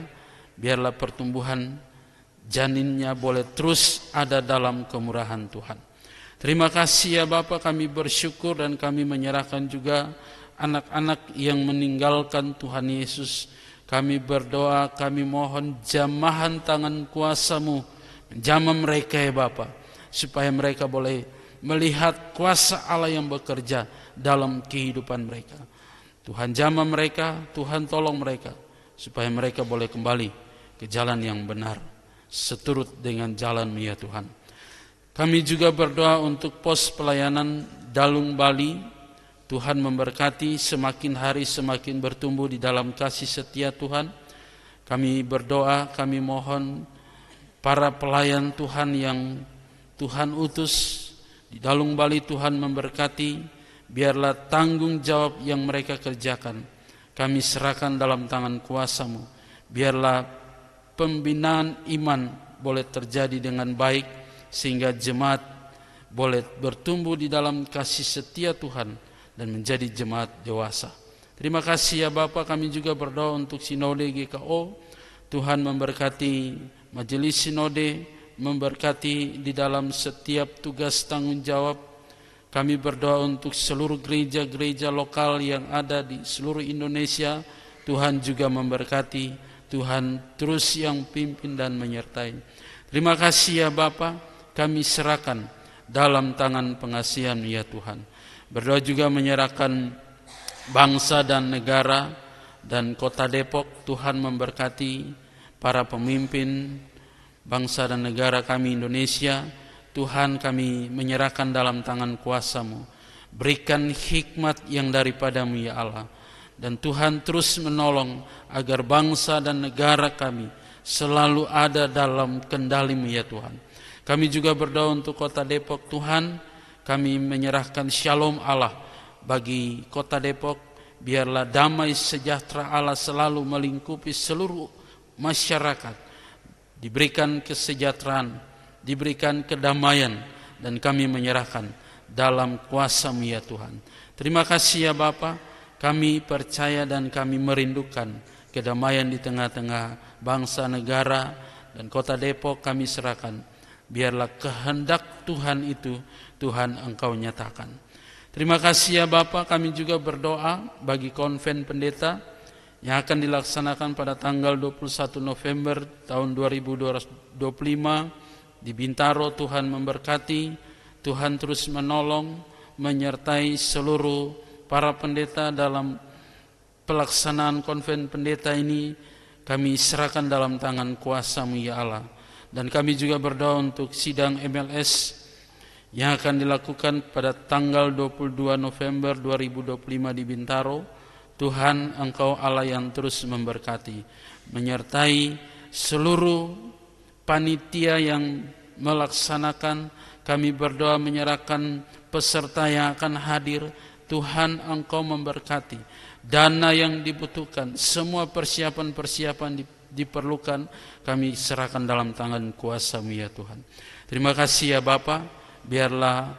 Biarlah pertumbuhan janinnya boleh terus ada dalam kemurahan Tuhan. Terima kasih ya Bapa, kami bersyukur dan kami menyerahkan juga anak-anak yang meninggalkan Tuhan Yesus. Kami berdoa, kami mohon jamahan tangan kuasa-Mu, jamah mereka ya Bapa, supaya mereka boleh melihat kuasa Allah yang bekerja dalam kehidupan mereka. Tuhan jamah mereka, Tuhan tolong mereka, supaya mereka boleh kembali ke jalan yang benar, seturut dengan jalan-Mu ya Tuhan. Kami juga berdoa untuk pos pelayanan Dalung Bali. Tuhan memberkati, semakin hari semakin bertumbuh di dalam kasih setia Tuhan. Kami berdoa, kami mohon para pelayan Tuhan yang Tuhan utus di Dalung Bali, Tuhan memberkati. Biarlah tanggung jawab yang mereka kerjakan kami serahkan dalam tangan kuasa-Mu. Biarlah pembinaan iman boleh terjadi dengan baik, sehingga jemaat boleh bertumbuh di dalam kasih setia Tuhan dan menjadi jemaat dewasa. Terima kasih ya Bapa, kami juga berdoa untuk Sinode GKO. Tuhan memberkati majelis Sinode, memberkati di dalam setiap tugas tanggung jawab. Kami berdoa untuk seluruh gereja-gereja lokal yang ada di seluruh Indonesia. Tuhan juga memberkati, Tuhan terus yang pimpin dan menyertai. Terima kasih ya Bapa, kami serahkan dalam tangan pengasihan ya Tuhan. Berdoa juga menyerahkan bangsa dan negara dan kota Depok. Tuhan memberkati para pemimpin bangsa dan negara kami Indonesia. Tuhan kami menyerahkan dalam tangan kuasa-Mu. Berikan hikmat yang daripada-Mu ya Allah. Dan Tuhan terus menolong agar bangsa dan negara kami selalu ada dalam kendali-Mu ya Tuhan. Kami juga berdoa untuk kota Depok Tuhan. Kami menyerahkan shalom Allah bagi kota Depok. Biarlah damai sejahtera Allah selalu melingkupi seluruh masyarakat. Diberikan kesejahteraan, diberikan kedamaian, dan kami menyerahkan dalam kuasa-Mu ya Tuhan. Terima kasih ya Bapa, kami percaya dan kami merindukan kedamaian di tengah-tengah bangsa, negara, dan kota Depok. Kami serahkan biarlah kehendak Tuhan itu Tuhan Engkau nyatakan. Terima kasih ya Bapa, kami juga berdoa bagi konven pendeta yang akan dilaksanakan pada tanggal 21 November tahun 2025 di Bintaro. Tuhan memberkati, Tuhan terus menolong, menyertai seluruh para pendeta dalam pelaksanaan konven pendeta ini. Kami serahkan dalam tangan kuasa-Mu ya Allah. Dan kami juga berdoa untuk sidang MLS yang akan dilakukan pada tanggal 22 November 2025 di Bintaro. Tuhan Engkau Allah yang terus memberkati, menyertai seluruh panitia yang melaksanakan. Kami berdoa menyerahkan peserta yang akan hadir. Tuhan Engkau memberkati, dana yang dibutuhkan, semua persiapan-persiapan diperlukan, kami serahkan dalam tangan kuasa-Mu ya Tuhan. Terima kasih ya Bapa. Biarlah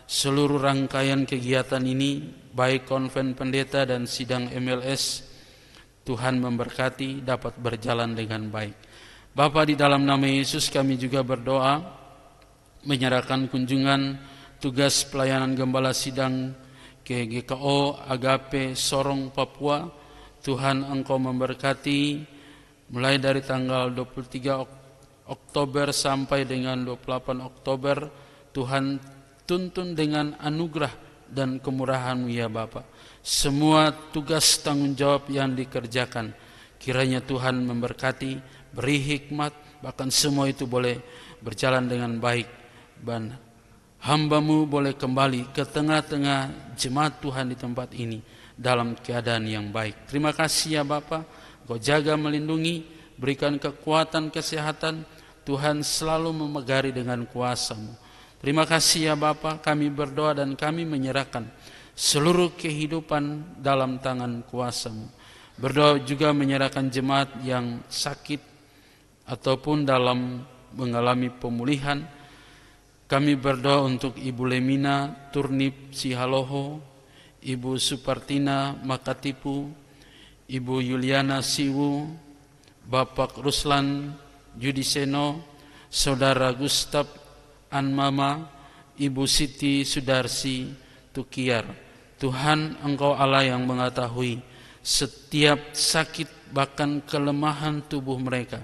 seluruh rangkaian kegiatan ini, baik konven pendeta dan sidang MLS, Tuhan memberkati, dapat berjalan dengan baik. Bapa, di dalam nama Yesus kami juga berdoa menyerahkan kunjungan tugas pelayanan gembala sidang ke GKO Agape Sorong Papua. Tuhan Engkau memberkati mulai dari tanggal 23 Oktober sampai dengan 28 Oktober. Tuhan tuntun dengan anugerah dan kemurahan-Mu ya Bapa. Semua tugas tanggung jawab yang dikerjakan, kiranya Tuhan memberkati, beri hikmat, bahkan semua itu boleh berjalan dengan baik. Dan hamba-Mu boleh kembali ke tengah-tengah jemaat Tuhan di tempat ini dalam keadaan yang baik. Terima kasih ya Bapa. Kau jaga, melindungi, berikan kekuatan, kesehatan. Tuhan selalu memegari dengan kuasa-Mu. Terima kasih ya Bapa, kami berdoa dan kami menyerahkan seluruh kehidupan dalam tangan kuasa-Mu. Berdoa juga menyerahkan jemaat yang sakit ataupun dalam mengalami pemulihan. Kami berdoa untuk Ibu Lemina Turnip Sihaloho, Ibu Supartina Makatipu, Ibu Yuliana Siwu, Bapak Ruslan Judiseno, Saudara Gustaf Anmama, Ibu Siti Sudarsi Tukiar. Tuhan Engkau Allah yang mengetahui setiap sakit bahkan kelemahan tubuh mereka.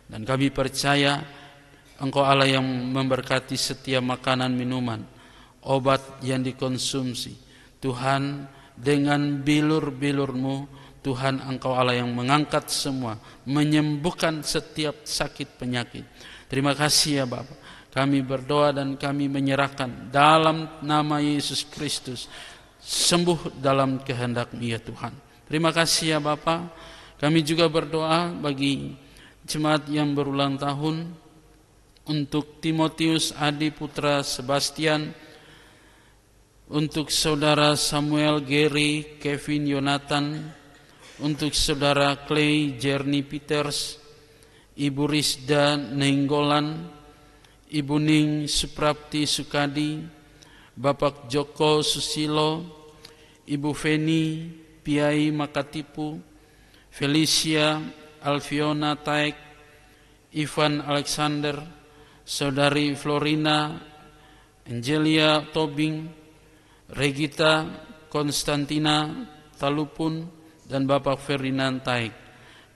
Dan kami percaya Engkau Allah yang memberkati setiap makanan, minuman, obat yang dikonsumsi. Tuhan, dengan bilur-bilur-Mu, Tuhan Engkau Allah yang mengangkat semua, menyembuhkan setiap sakit penyakit. Terima kasih ya Bapak. Kami berdoa dan kami menyerahkan dalam nama Yesus Kristus, sembuh dalam kehendak-Mu ya Tuhan. Terima kasih ya Bapa. Kami juga berdoa bagi jemaat yang berulang tahun, untuk Timotius Adi Putra Sebastian, untuk Saudara Samuel Gary Kevin Yonatan, untuk Saudara Clay Jerny Peters, Ibu Rizda Nenggolan, Ibu Ning Suprapti Sukadi, Bapak Joko Susilo, Ibu Feni Piai Makatipu, Felicia Alfiona Taek, Ivan Alexander, Saudari Florina Angelia Tobing, Regita Konstantina Talupun, dan Bapak Ferdinand Taek.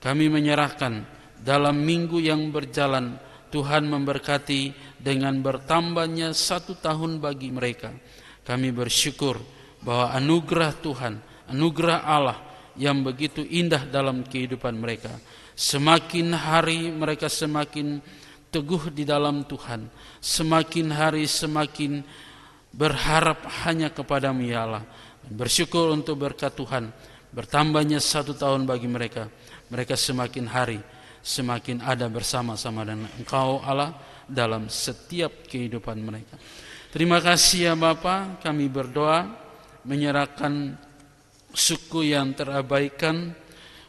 Kami menyerahkan dalam minggu yang berjalan, Tuhan memberkati dengan bertambahnya 1 tahun bagi mereka. Kami bersyukur bahwa anugerah Tuhan, anugerah Allah yang begitu indah dalam kehidupan mereka. Semakin hari mereka semakin teguh di dalam Tuhan. Semakin hari semakin berharap hanya kepada-Mu ya Allah. Bersyukur untuk berkat Tuhan. Bertambahnya 1 tahun bagi mereka. Mereka semakin hari semakin ada bersama-sama dengan Engkau Allah dalam setiap kehidupan mereka. Terima kasih ya Bapa. Kami berdoa menyerahkan suku yang terabaikan,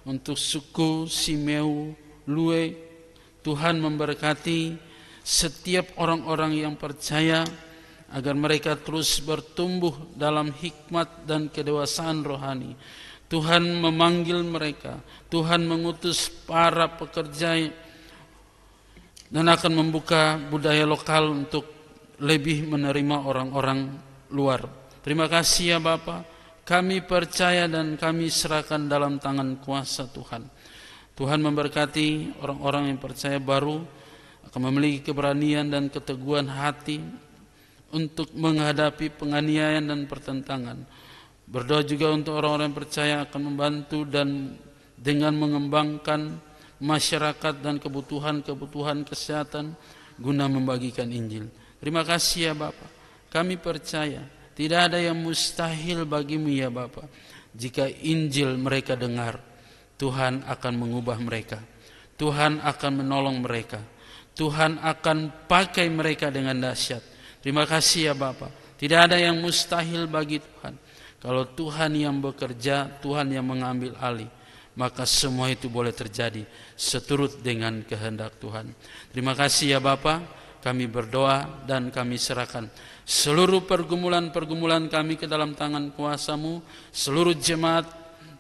untuk suku Simeu Lue. Tuhan memberkati setiap orang-orang yang percaya agar mereka terus bertumbuh dalam hikmat dan kedewasaan rohani. Tuhan memanggil mereka, Tuhan mengutus para pekerja dan akan membuka budaya lokal untuk lebih menerima orang-orang luar. Terima kasih ya Bapa, kami percaya dan kami serahkan dalam tangan kuasa Tuhan. Tuhan memberkati orang-orang yang percaya baru akan memiliki keberanian dan keteguhan hati untuk menghadapi penganiayaan dan pertentangan. Berdoa juga untuk orang-orang yang percaya akan membantu dan dengan mengembangkan masyarakat dan kebutuhan-kebutuhan kesehatan guna membagikan Injil. Terima kasih ya Bapa, kami percaya tidak ada yang mustahil bagimu ya Bapa. Jika Injil mereka dengar, Tuhan akan mengubah mereka, Tuhan akan menolong mereka, Tuhan akan pakai mereka dengan dahsyat. Terima kasih ya Bapa, tidak ada yang mustahil bagi Tuhan. Kalau Tuhan yang bekerja, Tuhan yang mengambil alih, maka semua itu boleh terjadi seturut dengan kehendak Tuhan. Terima kasih ya Bapa, kami berdoa dan kami serahkan seluruh pergumulan-pergumulan kami ke dalam tangan kuasa-Mu. Seluruh jemaat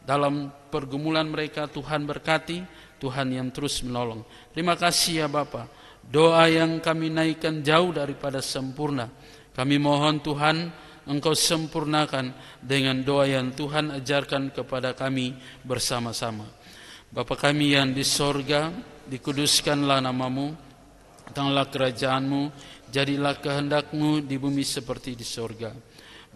dalam pergumulan mereka Tuhan berkati, Tuhan yang terus menolong. Terima kasih ya Bapa, doa yang kami naikkan jauh daripada sempurna. Kami mohon Tuhan, Engkau sempurnakan dengan doa yang Tuhan ajarkan kepada kami bersama-sama. Bapa kami yang di sorga, dikuduskanlah nama-Mu, datanglah kerajaan-Mu, jadilah kehendak-Mu di bumi seperti di sorga.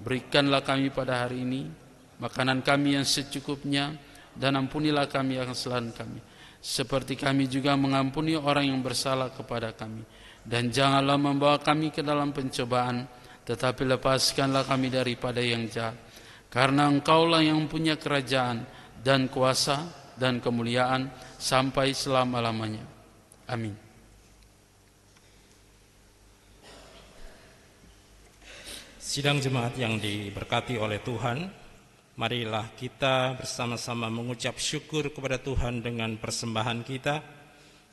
Berikanlah kami pada hari ini makanan kami yang secukupnya, dan ampunilah kami akan kesalahan kami, seperti kami juga mengampuni orang yang bersalah kepada kami. Dan janganlah membawa kami ke dalam pencobaan, tetapi lepaskanlah kami daripada yang jahat. Karena Engkaulah yang punya kerajaan dan kuasa dan kemuliaan sampai selama-lamanya. Amin. Sidang jemaat yang diberkati oleh Tuhan, marilah kita bersama-sama mengucap syukur kepada Tuhan dengan persembahan kita,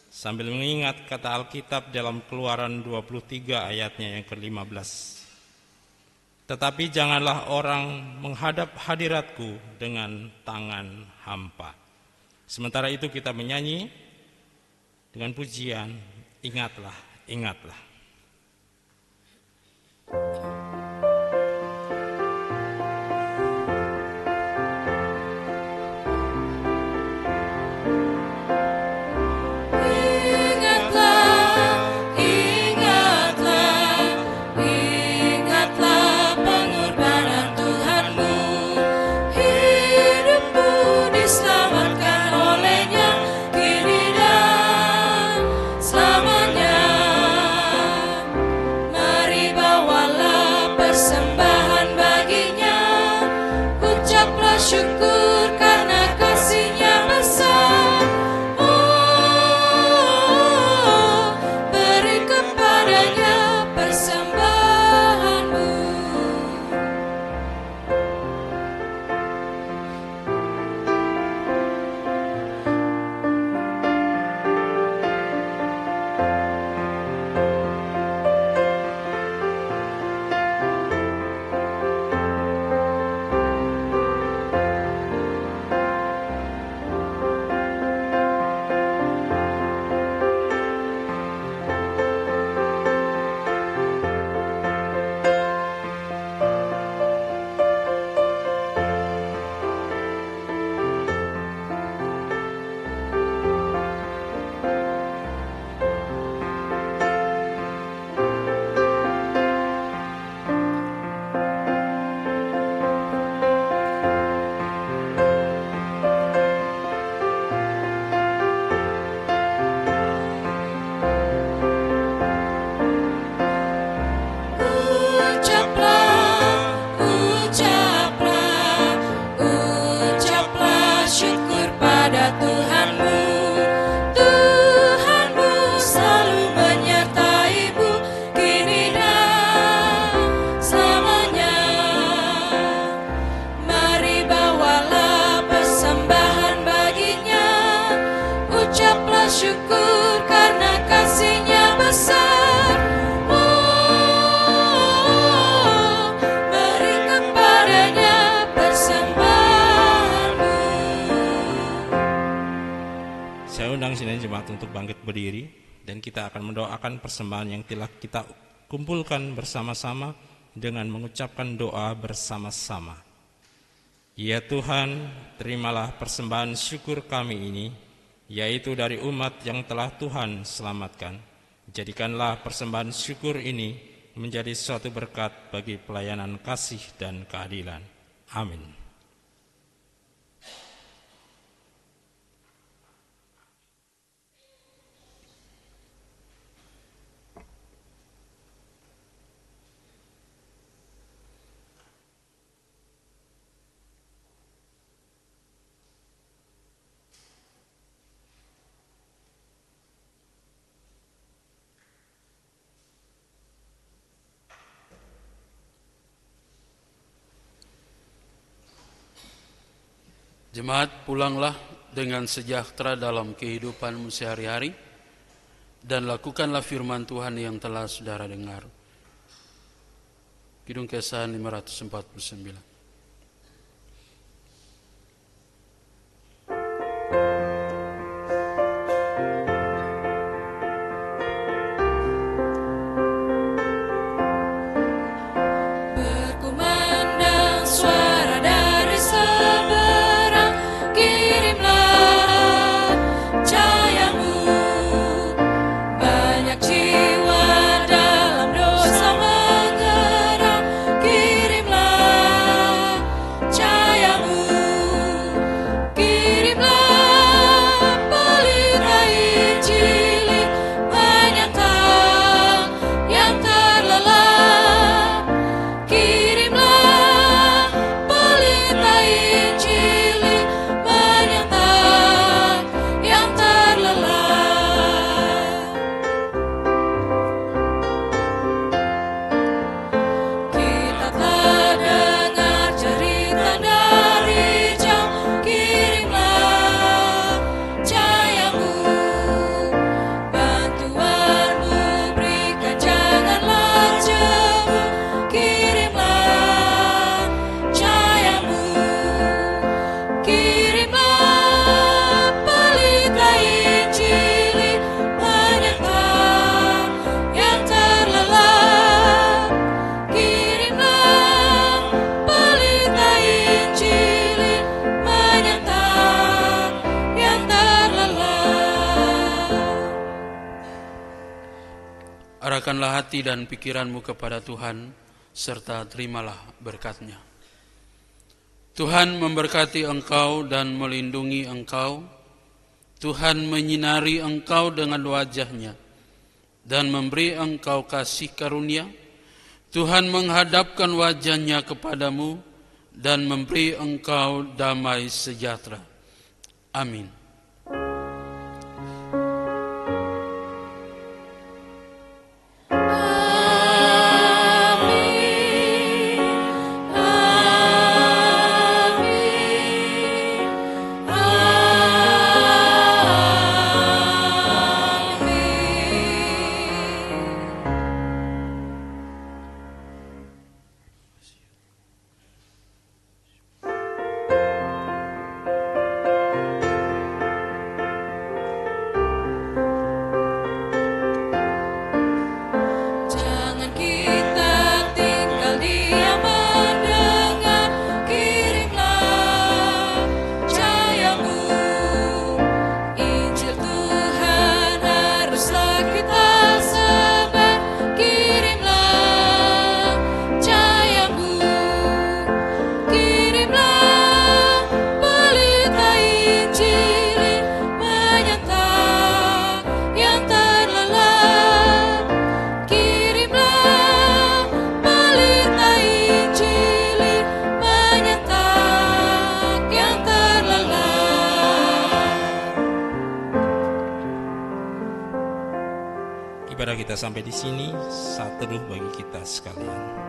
sambil mengingat kata Alkitab dalam Keluaran 23 ayatnya yang ke-15. Tetapi janganlah orang menghadap hadiratku dengan tangan hampa. Sementara itu kita menyanyi dengan pujian, ingatlah, ingatlah. Saya undang sidang jemaat untuk bangkit berdiri. dan kita akan mendoakan persembahan yang telah kita kumpulkan bersama-sama dengan mengucapkan doa bersama-sama. Ya Tuhan, terimalah persembahan syukur kami ini, yaitu dari umat yang telah Tuhan selamatkan. Jadikanlah persembahan syukur ini menjadi suatu berkat bagi pelayanan kasih dan keadilan. Amin. Jemaat, pulanglah dengan sejahtera dalam kehidupanmu sehari-hari dan lakukanlah firman Tuhan yang telah saudara dengar. Kidung Kesahan 549. Arahkanlah hati dan pikiranmu kepada Tuhan, serta terimalah berkat-Nya. Tuhan memberkati engkau dan melindungi engkau. Tuhan menyinari engkau dengan wajah-Nya dan memberi engkau kasih karunia. Tuhan menghadapkan wajah-Nya kepadamu dan memberi engkau damai sejahtera. Amin. Ibadah kita sampai di sini, saat teduh bagi kita sekalian.